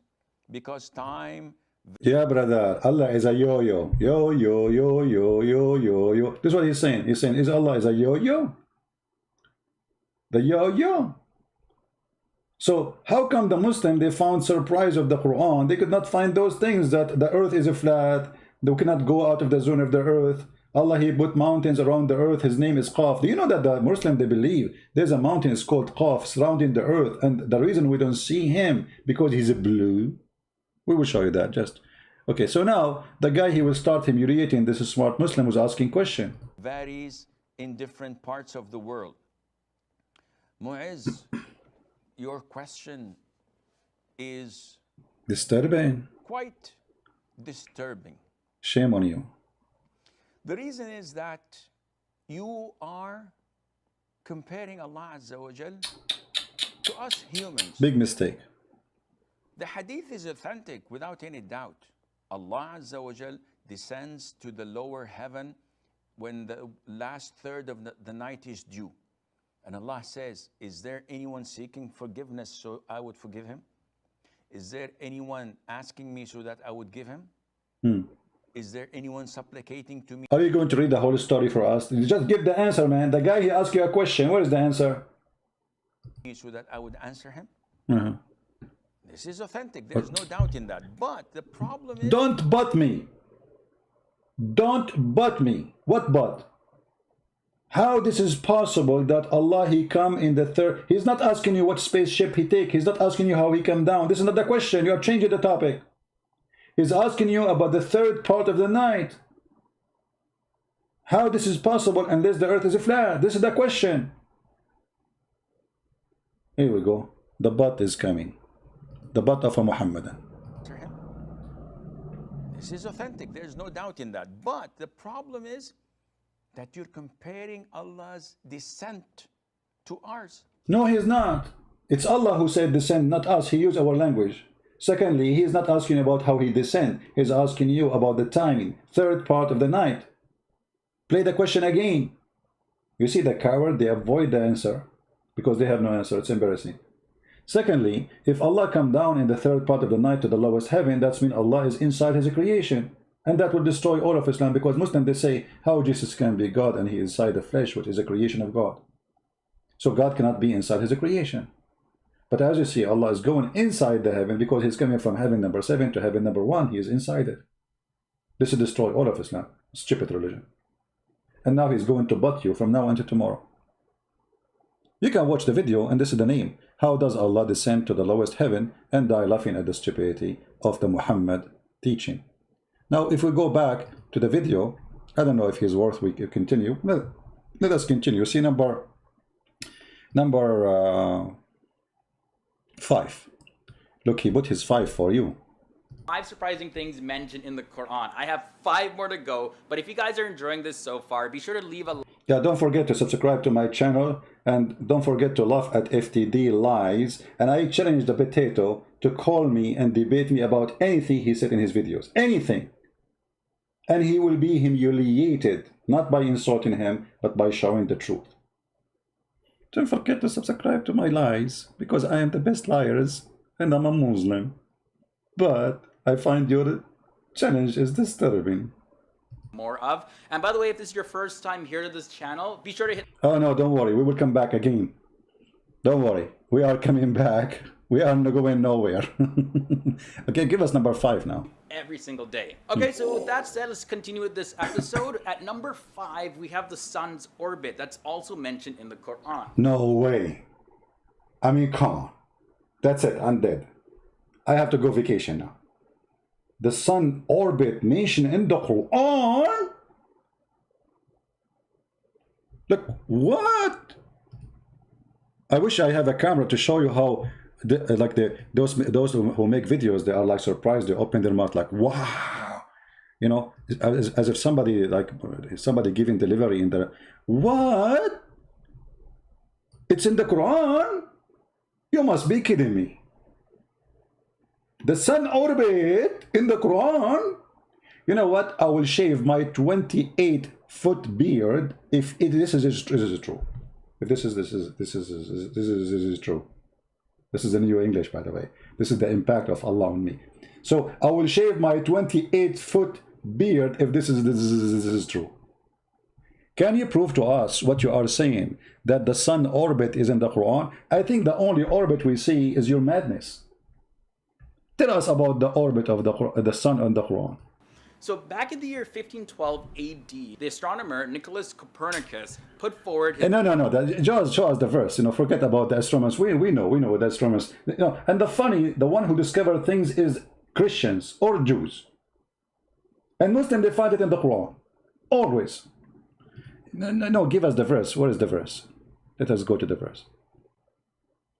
Because time... Yeah, brother, Allah is a yo-yo. Yo-yo, yo-yo, yo-yo, yo. This is what he's saying. He's saying, Allah is a yo-yo? The yo-yo. So how come the Muslim, they found surprise of the Quran? They could not find those things, that the earth is a flat, they cannot go out of the zone of the earth. Allah, he put mountains around the earth, his name is Qaf. Do you know that the Muslim, they believe there's a mountain is called Qaf surrounding the earth, and the reason we don't see him because he's blue? We will show you that just. Okay, so now the guy, he will start humiliating this smart Muslim who's asking question. Varies in different parts of the world. Mu'izz, your question is Disturbing. quite disturbing. Shame on you. The reason is that you are comparing Allah Azza wa Jal to us humans. Big mistake. The hadith is authentic without any doubt. Allah Azza wa Jal descends to the lower heaven when the last third of the night is due. And Allah says, is there anyone seeking forgiveness so I would forgive him? Is there anyone asking me so that I would give him? Is there anyone supplicating to me? Are you going to read the whole story for us? Just give the answer, man. The guy, he asked you a question. Where is the answer? So that I would answer him? Uh-huh. This is authentic. There's no doubt in that. But the problem is... Don't but me. Don't but me. What but? How this is possible that Allah, he come in the third... He's not asking you what spaceship he take. He's not asking you how he come down. This is not the question. You are changing the topic. He's asking you about the third part of the night. How this is possible unless the earth is flat? This is the question. Here we go. The but is coming. The but of a Muhammadan. This is authentic. There's no doubt in that. But the problem is that you're comparing Allah's descent to ours. No, he's not. It's Allah who said descend, not us. He used our language. Secondly, he is not asking about how he descend. He's asking you about the timing. Third part of the night. Play the question again. You see the coward, they avoid the answer because they have no answer. It's embarrassing. Secondly, if Allah come down in the third part of the night to the lowest heaven, that means Allah is inside his creation. And that will destroy all of Islam, because Muslims, they say how Jesus can be God and he is inside the flesh, which is a creation of God. So God cannot be inside his creation. But as you see, Allah is going inside the heaven because he's coming from heaven number 7 to heaven number 1. He is inside it. This will destroy all of Islam. Stupid religion. And now he's going to butt you from now until tomorrow. You can watch the video, and this is the name. How does Allah descend to the lowest heaven and die laughing at the stupidity of the Muhammad teaching? Now, if we go back to the video, I don't know if he's worth we continue. Well, let us continue. See number 5. Look, he put his 5 for you. 5 surprising things mentioned in the Quran. I have 5 more to go, but if you guys are enjoying this so far, be sure to leave a... Yeah, don't forget to subscribe to my channel, and don't forget to laugh at FTD lies. And I challenge the potato to call me and debate me about anything he said in his videos. Anything. And he will be humiliated. not by insulting him, but by showing the truth. Don't forget to subscribe to my lies, because I am the best liars, and I'm a Muslim. But I find your challenge is disturbing. More of. And by the way, if this is your first time here to this channel, be sure to hit. Oh no, don't worry, we will come back again. Don't worry, we are coming back. We are not going nowhere. Okay, give us number 5 now. Every single day. Okay, so with that said, let's continue with this episode. At number 5, we have the sun's orbit. That's also mentioned in the Quran. No way. I mean, come on. That's it, I'm dead. I have to go vacation now. The sun orbit mentioned in the Quran? Look, what? I wish I have a camera to show you how those who make videos, they are like surprised, they open their mouth like, wow, you know, as if somebody giving delivery in the, what? It's in the Quran? You must be kidding me. The sun orbit in the Quran? You know what? I will shave my 28-foot beard if this is true. If this is true. This is the new English, by the way. This is the impact of Allah on me. So I will shave my 28-foot beard if this is true. Can you prove to us what you are saying, that the sun orbit is in the Quran? I think the only orbit we see is your madness. Tell us about the orbit of the sun on the Quran. So back in the year 1512 AD, the astronomer Nicholas Copernicus put forward. No. Just show us the verse. You know, forget about the astronomers. We know the astronomers. You know, and the one who discovered things is Christians or Jews. And Muslims, they find it in the Quran, always. No, give us the verse. Where is the verse? Let us go to the verse.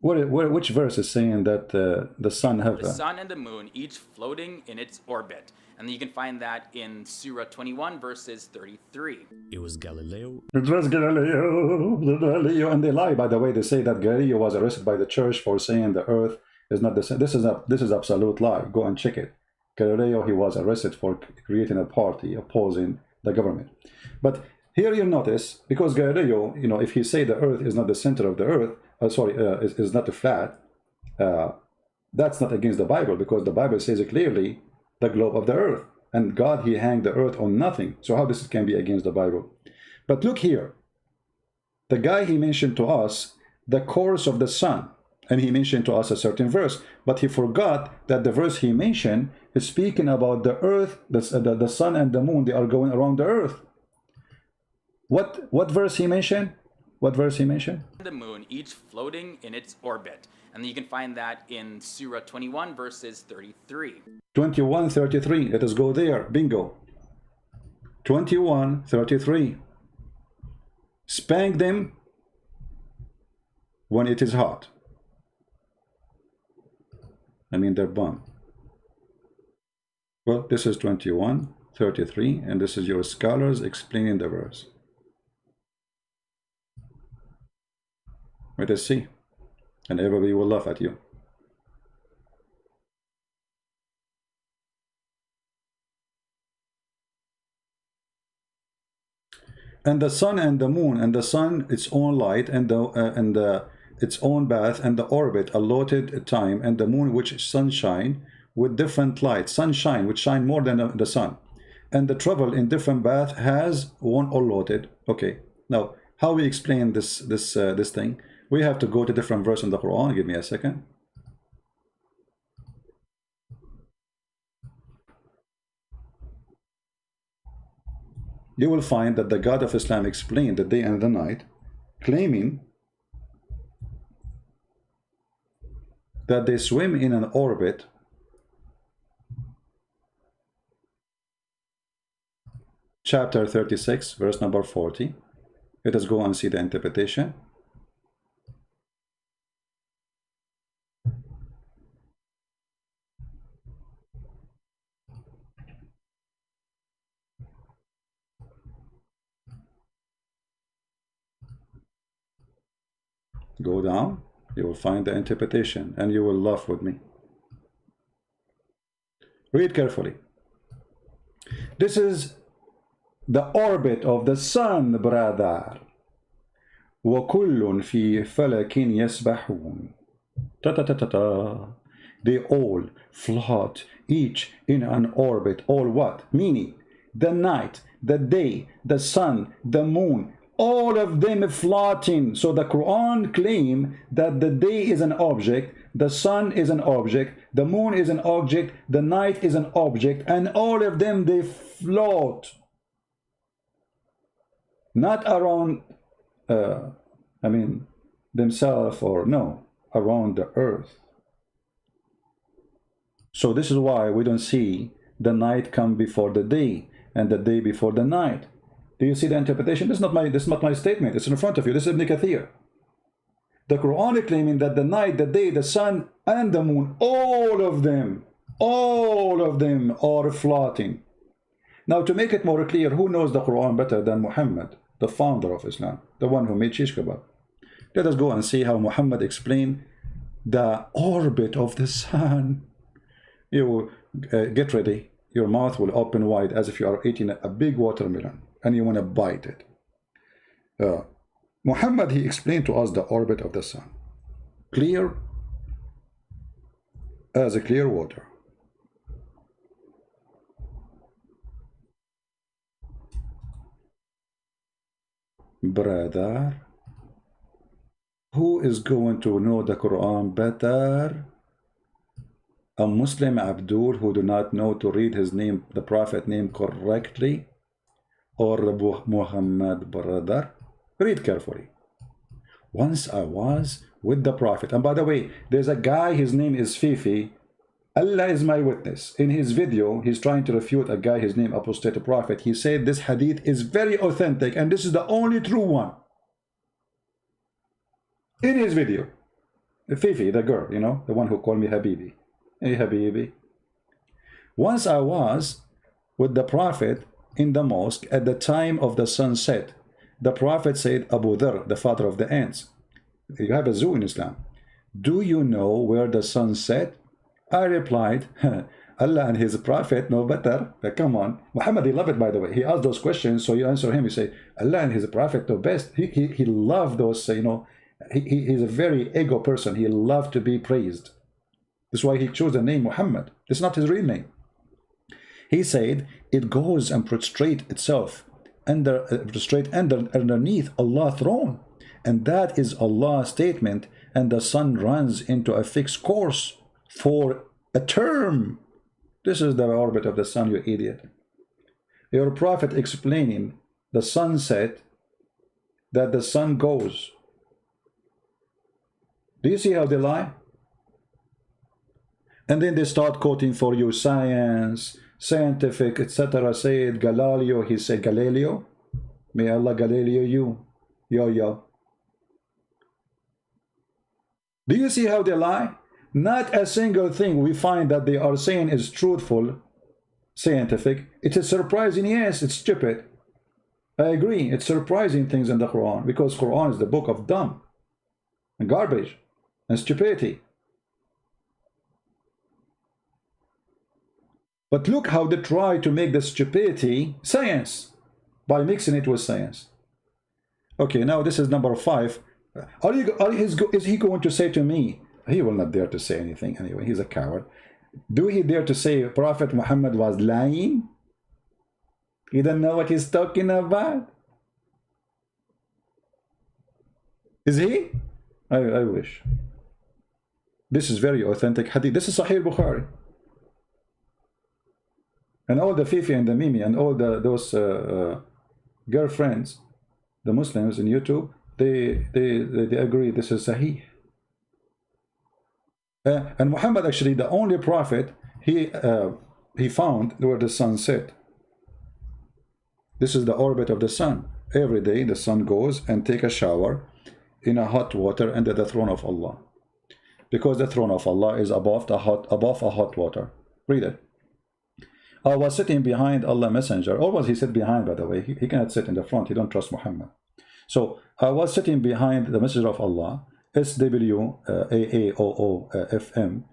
Which verse is saying that the sun have the sun and the moon each floating in its orbit? And you can find that in Surah 21 verses 33. It was Galileo. It was Galileo, and they lie. By the way, they say that Galileo was arrested by the church for saying the earth is not the same. This is absolute lie. Go and check it. Galileo, he was arrested for creating a party opposing the government. But here you notice, because Galileo, you know, if he say the earth is not the center of the earth, is not a flat, that's not against the Bible, because the Bible says it clearly, the globe of the earth, and God, he hanged the earth on nothing. So how this can be against the Bible? But look here, the guy, he mentioned to us the course of the sun, and he mentioned to us a certain verse, but he forgot that the verse he mentioned is speaking about the earth, the sun and the moon, they are going around the earth. What verse he mentioned? What verse he mentioned? The moon each floating in its orbit. And you can find that in Surah 21 verses 33. 21:33. Let us go there. Bingo. 21:33. Spank them when it is hot. I mean their bum. Well, this is 21:33, and this is your scholars explaining the verse. Let us see. And everybody will laugh at you. And the sun and the moon, and the sun its own light, and its own bath, and the orbit allotted time, and the moon which sunshine with different light, sunshine which shine more than the sun, and the travel in different bath has one allotted. Okay, now how we explain this thing? We have to go to different verse in the Quran. Give me a second. You will find that the God of Islam explained the day and the night, claiming that they swim in an orbit chapter 36, verse number 40. Let us go and see the interpretation. Go down, you will find the interpretation, and you will laugh with me. Read carefully. This is the orbit of the sun, brother. وَكُلٌّ فِي فَلَكٍ يَسْبَحُونَ. Ta ta ta ta ta. They all float, each in an orbit. All what? Meaning, the night, the day, the sun, the moon, all of them floating. So the Quran claim that the day is an object, the sun is an object, the moon is an object, the night is an object, and all of them, they float. Not around, themselves, or no, around the earth. So this is why we don't see the night come before the day and the day before the night. Do you see the interpretation? This is not my statement. It's in front of you. This is Ibn Kathir. The Quran is claiming that the night, the day, the sun, and the moon, all of them are floating. Now, to make it more clear, who knows the Quran better than Muhammad, the founder of Islam, the one who made shish kebab? Let us go and see how Muhammad explained the orbit of the sun. You get ready. Your mouth will open wide as if you are eating a big watermelon and you want to bite it. Muhammad, he explained to us the orbit of the sun. Clear as a clear water. Brother, who is going to know the Quran better? A Muslim Abdul who do not know to read his name, the Prophet name correctly, or Muhammad, brother? Read carefully. Once I was with the Prophet, and by the way, there's a guy, his name is Fifi. Allah is my witness. In his video, he's trying to refute a guy, his name apostate prophet. He said this hadith is very authentic and this is the only true one. In his video, Fifi, the girl, you know, the one who called me Habibi. Hey Habibi. Once I was with the Prophet in the mosque at the time of the sunset. The Prophet said, Abu Dhar, the father of the ants, you have a zoo in Islam. Do you know where the sun set? I replied, Allah and his Prophet know better. Come on. Muhammad, he loved it, by the way. He asked those questions, so you answer him. You say, Allah and his Prophet know best. He loved those, you know, he's a very ego person. He loved to be praised. That's why he chose the name Muhammad. It's not his real name. He said, it goes and prostrate itself underneath Allah's throne. And that is Allah's statement. And the sun runs into a fixed course for a term. This is the orbit of the sun, you idiot. Your Prophet explaining the sunset, that the sun goes. Do you see how they lie? And then they start quoting for you science, scientific, etc. Said Galileo, he said Galileo. May Allah Galileo you. Yo. Do you see how they lie? Not a single thing we find that they are saying is truthful, scientific. It is surprising, yes, it's stupid. I agree, it's surprising things in the Quran, because Quran is the book of dumb and garbage and stupidity. But look how they try to make the stupidity science by mixing it with science. Okay, now this is number 5. Is he going to say to me? He will not dare to say anything anyway. He's a coward. Do he dare to say Prophet Muhammad was lying? He doesn't know what he's talking about. Is he? I wish. This is very authentic hadith. This is Sahih Bukhari. And all the Fifi and the Mimi and all those girlfriends, the Muslims in YouTube, they agree this is Sahih. And Muhammad, actually, the only prophet he found where the sun set. This is the orbit of the sun. Every day the sun goes and take a shower in a hot water under the throne of Allah, because the throne of Allah is above a hot water. Read it. I was sitting behind Allah Messenger. Always he sit behind, by the way. He cannot sit in the front. He don't trust Muhammad. So I was sitting behind the Messenger of Allah, SWAAOOFM,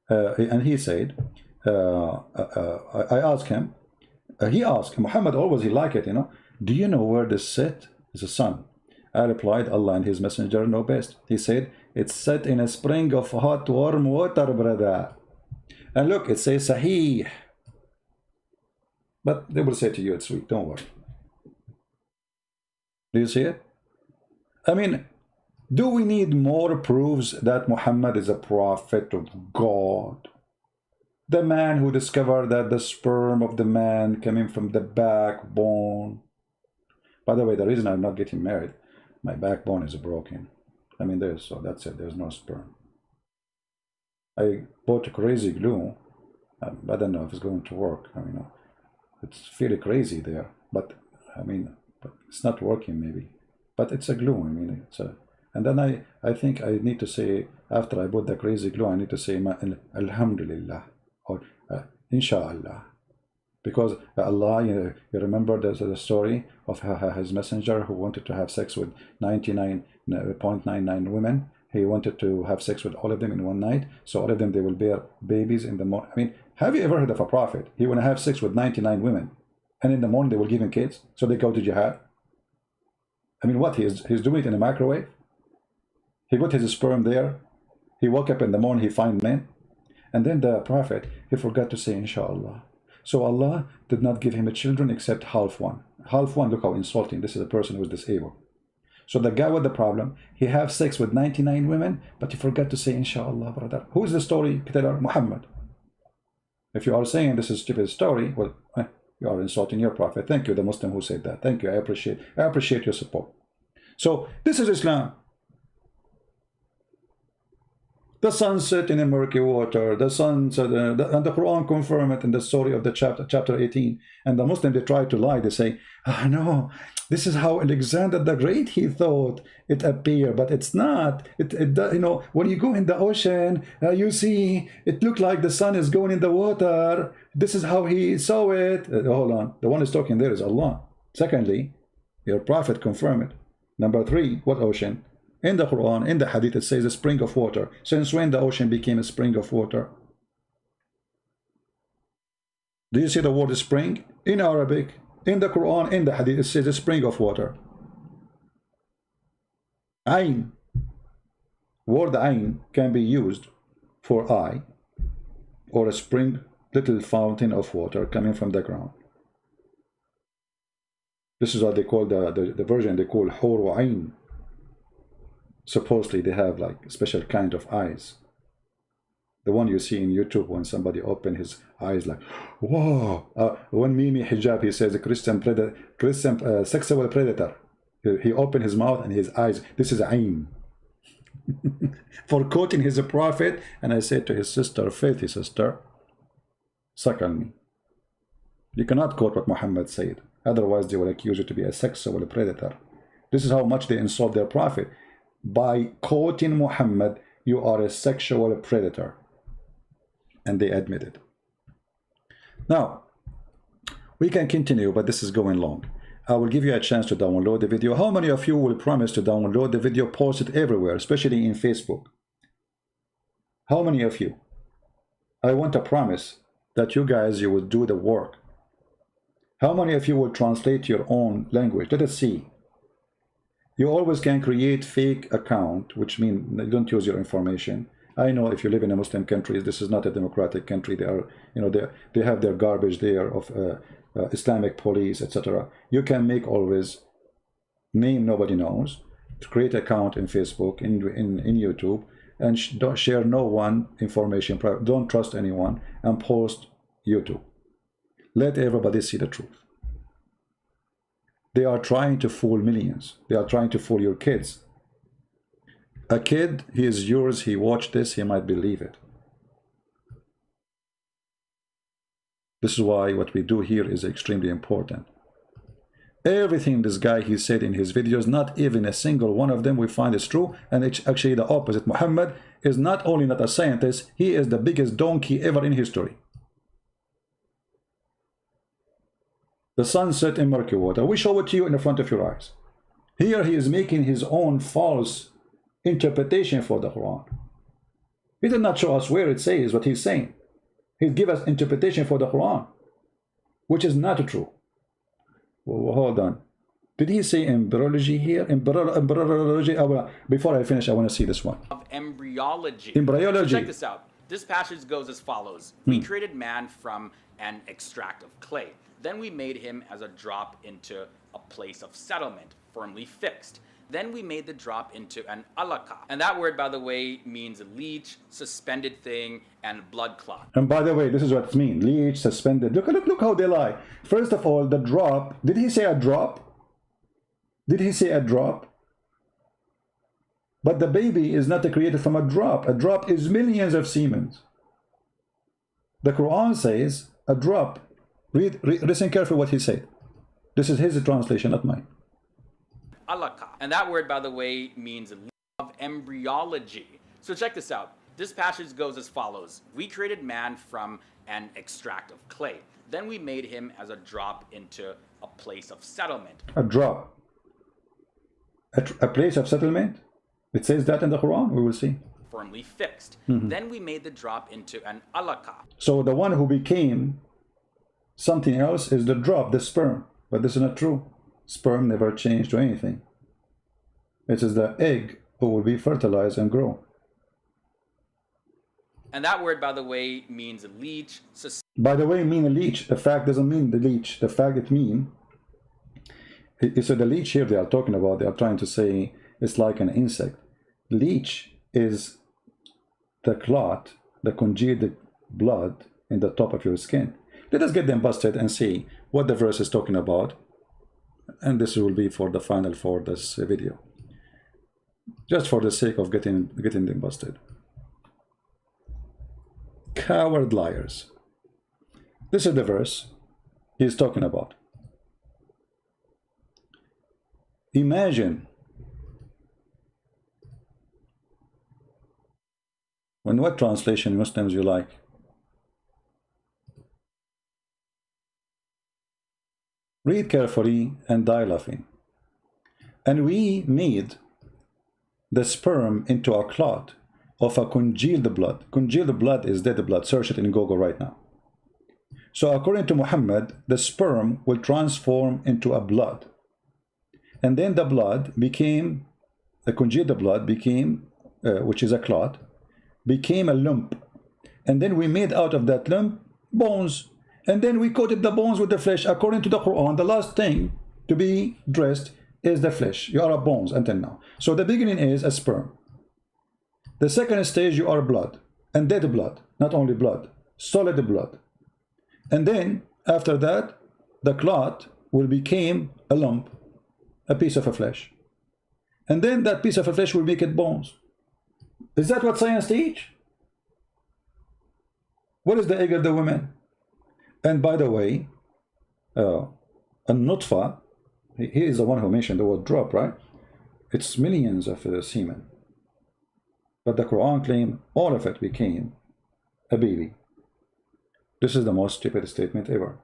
and he said, I asked him, He asked, Muhammad always, he liked it, you know, do you know where this set is? The sun. I replied, Allah and his messenger know best. He said, it's set in a spring of hot warm water, brother. And look, it says Sahih. But they will say to you, it's weak, don't worry. Do you see it? I mean, do we need more proofs that Muhammad is a prophet of God? The man who discovered that the sperm of the man coming from the backbone. By the way, the reason I'm not getting married, my backbone is broken. I mean, so that's it, there's no sperm. I bought a crazy glue. I don't know if it's going to work. I mean, it's fairly crazy there, but I mean, but it's not working maybe. But it's a glue. I mean, it's a. And then I think I need to say, after I bought the crazy glue, I need to say Alhamdulillah or Inshallah, because Allah, you remember the story of his messenger who wanted to have sex with 99.99 women. He wanted to have sex with all of them in one night, so all of them, they will bear babies in the morning. I mean, have you ever heard of a prophet? He want to have sex with 99 women, and in the morning they will give him kids, so they go to jihad. I mean, what, he's doing it in a microwave? He put his sperm there. He woke up in the morning, he find men. And then the prophet, he forgot to say Inshallah. So Allah did not give him a children except half one. Half one, look how insulting. This is a person who is disabled. So the guy with the problem, he have sex with 99 women, but he forgot to say Inshallah, brother. Who is the story teller? Muhammad. If you are saying this is a stupid story, well, you are insulting your prophet. Thank you, the Muslim who said that. Thank you, I appreciate your support. So this is Islam. The sun set in a murky water. The sun set, and the Quran confirm it in the story of the chapter 18. And the Muslim, they try to lie. They say, no, this is how Alexander the Great, he thought it appeared, but it's not. You know, when you go in the ocean, you see it looked like the sun is going in the water. This is how he saw it. Hold on, the one who's talking there is Allah. Secondly, your prophet confirmed it. Number three, what ocean? In the Quran, in the Hadith, it says a spring of water. Since when the ocean became a spring of water? Do you see the word spring? In Arabic, in the Quran, in the Hadith, it says a spring of water. Ain. Word ain can be used for eye, or a spring, little fountain of water coming from the ground. This is what they call the version they call Hur Ain. Supposedly they have like a special kind of eyes. The one you see in YouTube when somebody open his eyes like, whoa. When Mimi Hijab, he says a Christian sexual predator. He opened his mouth and his eyes. This is Ain. For quoting his prophet. And I said to his sister, faithy sister, suck on me. You cannot quote what Muhammad said. Otherwise they will accuse you to be a sexual predator. This is how much they insult their prophet. By quoting Muhammad, you are a sexual predator. And they admit it. Now, we can continue, but this is going long. I will give you a chance to download the video. How many of you will promise to download the video, post it everywhere, especially in Facebook? How many of you? I want to promise that you guys, you will do the work. How many of you will translate your own language? Let us see. You always can create fake account, which means they don't use your information. I know if you live in a Muslim country, this is not a democratic country. They are, you know, they have their garbage there of Islamic police, etc. You can make always name nobody knows, to create account in Facebook, in YouTube, and don't share no one information. Don't trust anyone, and post YouTube. Let everybody see the truth. They are trying to fool millions. They are trying to fool your kids. A kid, he is yours, he watched this, he might believe it. This is why what we do here is extremely important. Everything this guy, he said in his videos, not even a single one of them we find is true, and it's actually the opposite. Muhammad is not only not a scientist, he is the biggest donkey ever in history. The sun set in murky water. We show it to you in the front of your eyes. Here he is making his own false interpretation for the Quran. He did not show us where it says what he's saying. He give us interpretation for the Quran. which is not true. Well, hold on. Did he say embryology here? Embryology. Before I finish, I want to see this one. Of embryology. Embryology. So check this out. This passage goes as follows. We created man from an extract of clay. Then we made him as a drop into a place of settlement, firmly fixed. Then we made the drop into an alaka. And that word, by the way, means leech, suspended thing, and blood clot. And by the way, this is what it means. Leech, suspended. Look how they lie. First of all, the drop. Did he say a drop? Did he say a drop? But the baby is not created from a drop. A drop is millions of semen. The Quran says a drop. Listen carefully what he said. This is his translation, not mine. Alaka. And that word, by the way, means of embryology. So check this out. This passage goes as follows. We created man from an extract of clay. Then we made him as a drop into a place of settlement. A drop. A place of settlement? It says that in the Quran. We will see. Firmly fixed. Then we made the drop into an alaka. So the one who became something else is the drop, the sperm. But this is not true. Sperm never changed to anything. It is the egg who will be fertilized and grow. And that word, by the way, means leech. By the way, mean a leech. The fact doesn't mean the leech. The fact it means. So the leech here they are talking about, they are trying to say it's like an insect. Leech is the clot, the congealed blood in the top of your skin. Let us get them busted and see what the verse is talking about. And this will be for the final for this video. Just for the sake of getting them busted. Coward liars. This is the verse he's talking about. Imagine what translation Muslims you like. Read carefully and die laughing. And we made the sperm into a clot of a congealed blood. Congealed blood is dead blood. Search it in Google right now. So according to Muhammad, the sperm will transform into a blood. And then the blood became, the congealed blood became, which is a clot, became a lump. And then we made out of that lump bones. And then we coated the bones with the flesh. According to the Quran, the last thing to be dressed is the flesh. You are a bones until now. So the beginning is a sperm. The second stage, you are blood. And dead blood. Not only blood. Solid blood. And then, after that, the clot will become a lump. A piece of a flesh. And then that piece of a flesh will make it bones. Is that what science teach? What is the egg of the woman? And by the way, a nutfa, he is the one who mentioned the word drop, right? It's millions of semen. But the Quran claims all of it became a baby. This is the most stupid statement ever.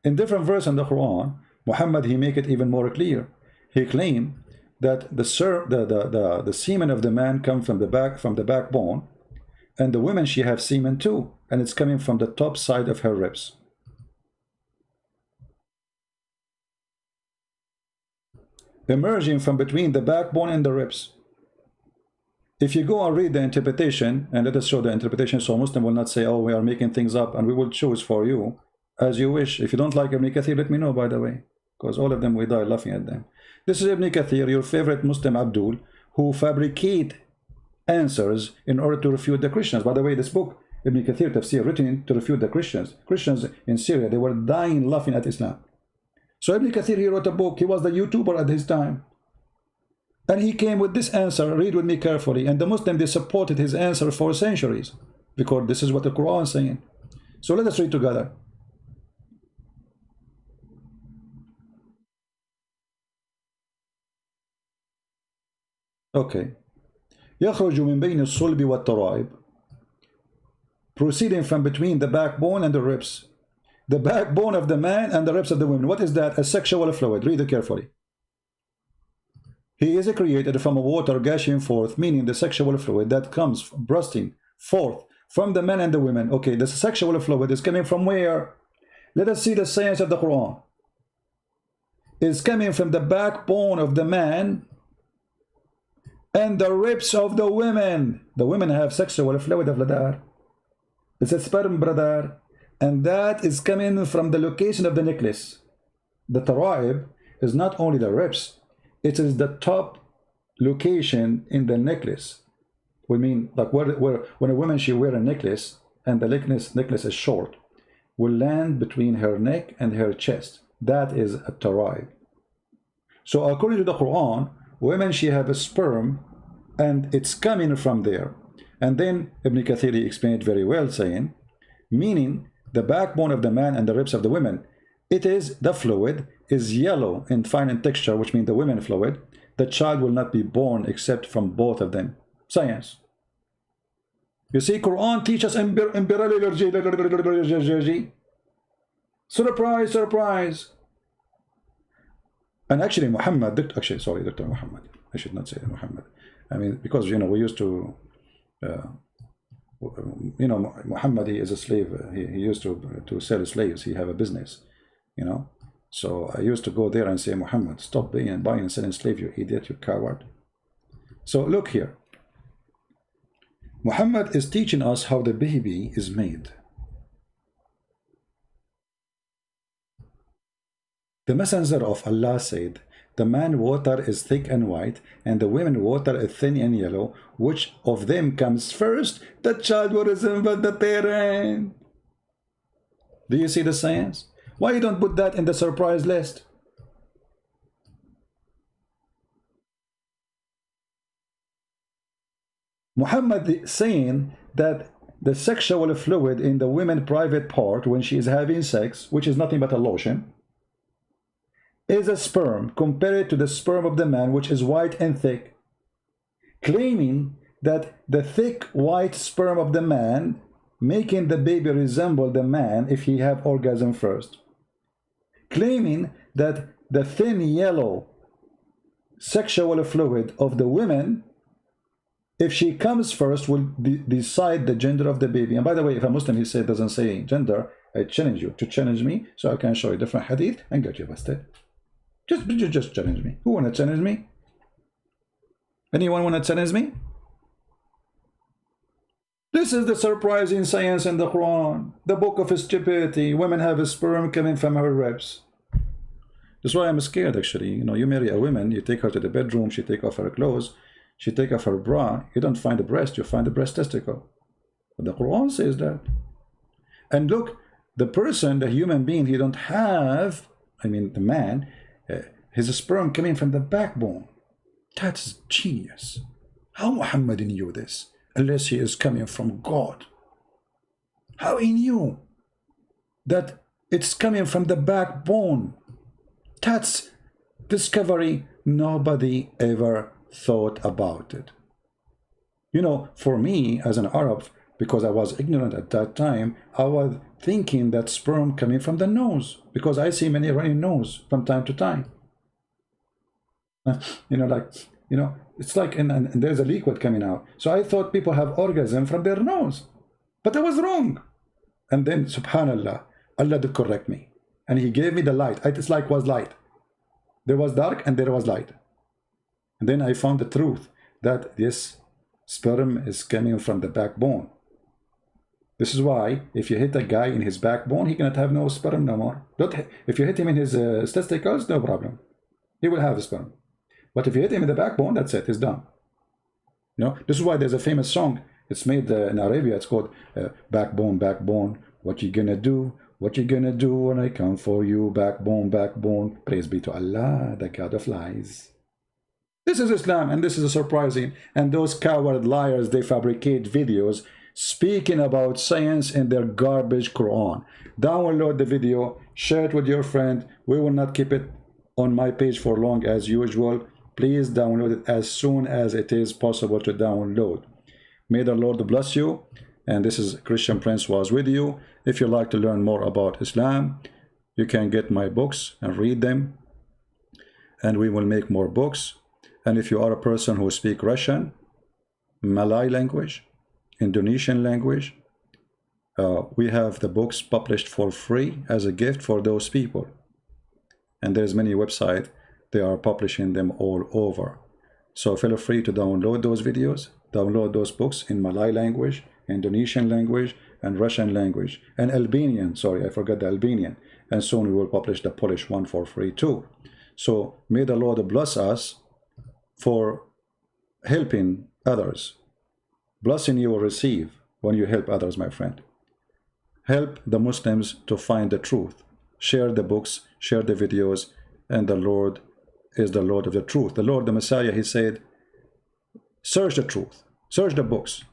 In different verses in the Quran, Muhammad, he make it even more clear. He claimed that the semen of the man come from the backbone, and the woman, she have semen too, and it's coming from the top side of her ribs. Emerging from between the backbone and the ribs. If you go and read the interpretation, and let us show the interpretation so Muslim will not say, oh, we are making things up, and we will choose for you as you wish. If you don't like Ibn Kathir, let me know, by the way, because all of them, we die laughing at them. This is Ibn Kathir, your favorite Muslim Abdul, who fabricate answers in order to refute the Christians. By the way, this book, Ibn Kathir Tafsir, written to refute the Christians. Christians in Syria, they were dying laughing at Islam. So Ibn Kathir, he wrote a book. He was the YouTuber at his time. And he came with this answer. Read with me carefully. And the Muslims, they supported his answer for centuries, because this is what the Quran is saying. So let us read together. Okay. يخرج من بين الصلب والترائب, proceeding from between the backbone and the ribs. The backbone of the man and the ribs of the woman. What is that? A sexual fluid. Read it carefully. He is created from a water gushing forth, meaning the sexual fluid that comes bursting forth from the men and the women. Okay, the sexual fluid is coming from where? Let us see the science of the Quran. It's coming from the backbone of the man and the ribs of the women. The women have sexual fluid of ladar. It's a sperm, brother. And that is coming from the location of the necklace. The taraib is not only the ribs, it is the top location in the necklace. We mean, like when a woman, she wear a necklace and the necklace is short, will land between her neck and her chest. That is a taraib. So according to the Quran, women, she have a sperm and it's coming from there. And then Ibn Kathir explained very well, saying, meaning the backbone of the man and the ribs of the women, it is the fluid is yellow and fine in texture, which means the women fluid. The child will not be born except from both of them. Science. You see, Quran teaches surprise, surprise. And actually Muhammad, Dr. Muhammad, I should not say Muhammad. I mean, because, you know, we used to, you know, Muhammad, he is a slave. He used to sell slaves. He have a business, you know. So I used to go there and say, Muhammad, stop buying and selling slave, you idiot, you coward. So look here. Muhammad is teaching us how the baby is made. The messenger of Allah said, the man water is thick and white, and the women water is thin and yellow. Which of them comes first? The child will resemble the parent. Do you see the science? Why you don't put that in the surprise list? Muhammad is saying that the sexual fluid in the women's private part when she is having sex, which is nothing but a lotion, is a sperm compared to the sperm of the man, which is white and thick, claiming that the thick white sperm of the man making the baby resemble the man if he have orgasm first, claiming that the thin yellow sexual fluid of the women, if she comes first, will decide the gender of the baby. And by the way, if a Muslim, he said, doesn't say gender, I challenge you to challenge me so I can show you different hadith and get you busted. Just challenge me. Who want to challenge me? Anyone want to challenge me? This is the surprising science in the Quran. The book of stupidity. Women have a sperm coming from her ribs. That's why I'm scared, actually. You know, you marry a woman, you take her to the bedroom, she take off her clothes, she take off her bra. You don't find the breast, you find the breast testicle. But the Quran says that. And look, the person, the human being, he don't have, I mean the man, his sperm coming from the backbone. That's genius. How Muhammad knew this? Unless he is coming from God. How he knew that it's coming from the backbone? That's discovery. Nobody ever thought about it. You know, for me as an Arab, because I was ignorant at that time, I was thinking that sperm coming from the nose, because I see many running nose from time to time. You know, like, you know, it's like, and there's a liquid coming out. So I thought people have orgasm from their nose, but I was wrong. And then, subhanallah, Allah did correct me, and he gave me the light. It's like was light. There was dark and there was light. And then I found the truth that this sperm is coming from the backbone. This is why if you hit a guy in his backbone, he cannot have no sperm no more. If you hit him in his testicles, no problem. He will have sperm. But if you hit him in the backbone, that's it, he's done. You know, this is why there's a famous song. It's made in Arabia. It's called Backbone, Backbone. What you gonna do? What you gonna do when I come for you? Backbone, Backbone. Praise be to Allah, the God of lies. This is Islam, and this is surprising. And those coward liars, they fabricate videos speaking about science in their garbage Quran. Download the video, share it with your friend. We will not keep it on my page for long as usual. Please download it as soon as it is possible to download. May the Lord bless you. And this is Christian Prince was with you. If you'd like to learn more about Islam, you can get my books and read them. And we will make more books. And if you are a person who speaks Russian, Malay language, Indonesian language, We have the books published for free as a gift for those people. And there's many websites, they are publishing them all over. So feel free to download those videos, download those books in Malay language, Indonesian language, and Russian language, and Albanian. Sorry, I forgot the Albanian. And soon we will publish the Polish one for free too. So may the Lord bless us for helping others. Blessing you will receive when you help others, my friend. Help the Muslims to find the truth. Share the books, share the videos, and the Lord is the Lord of the truth. The Lord, the Messiah, he said, search the truth, search the books,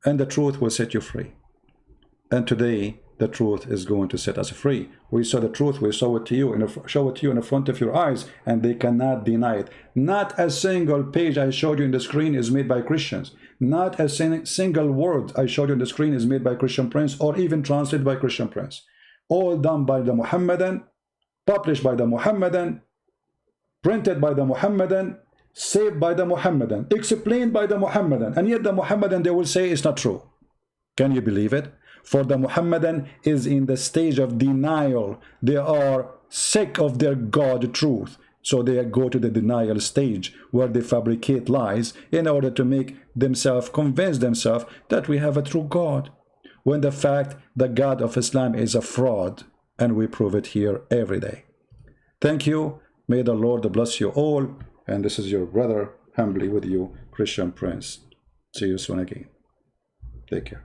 and the truth will set you free. And today, the truth is going to set us free. We saw the truth, we show it to you, show it to you in the front of your eyes, and they cannot deny it. Not a single page I showed you in the screen is made by Christians. Not a single word I showed you on the screen is made by Christian Prince or even translated by Christian Prince. All done by the Muhammadan, published by the Muhammadan, printed by the Muhammadan, saved by the Muhammadan, explained by the Muhammadan, and yet the Muhammadan, they will say it's not true. Can you believe it? For the Muhammadan is in the stage of denial. They are sick of their God truth. So they go to the denial stage where they fabricate lies in order to make themselves, convince themselves that we have a true God. When the fact the God of Islam is a fraud, and we prove it here every day. Thank you. May the Lord bless you all. And this is your brother, humbly with you, Christian Prince. See you soon again. Take care.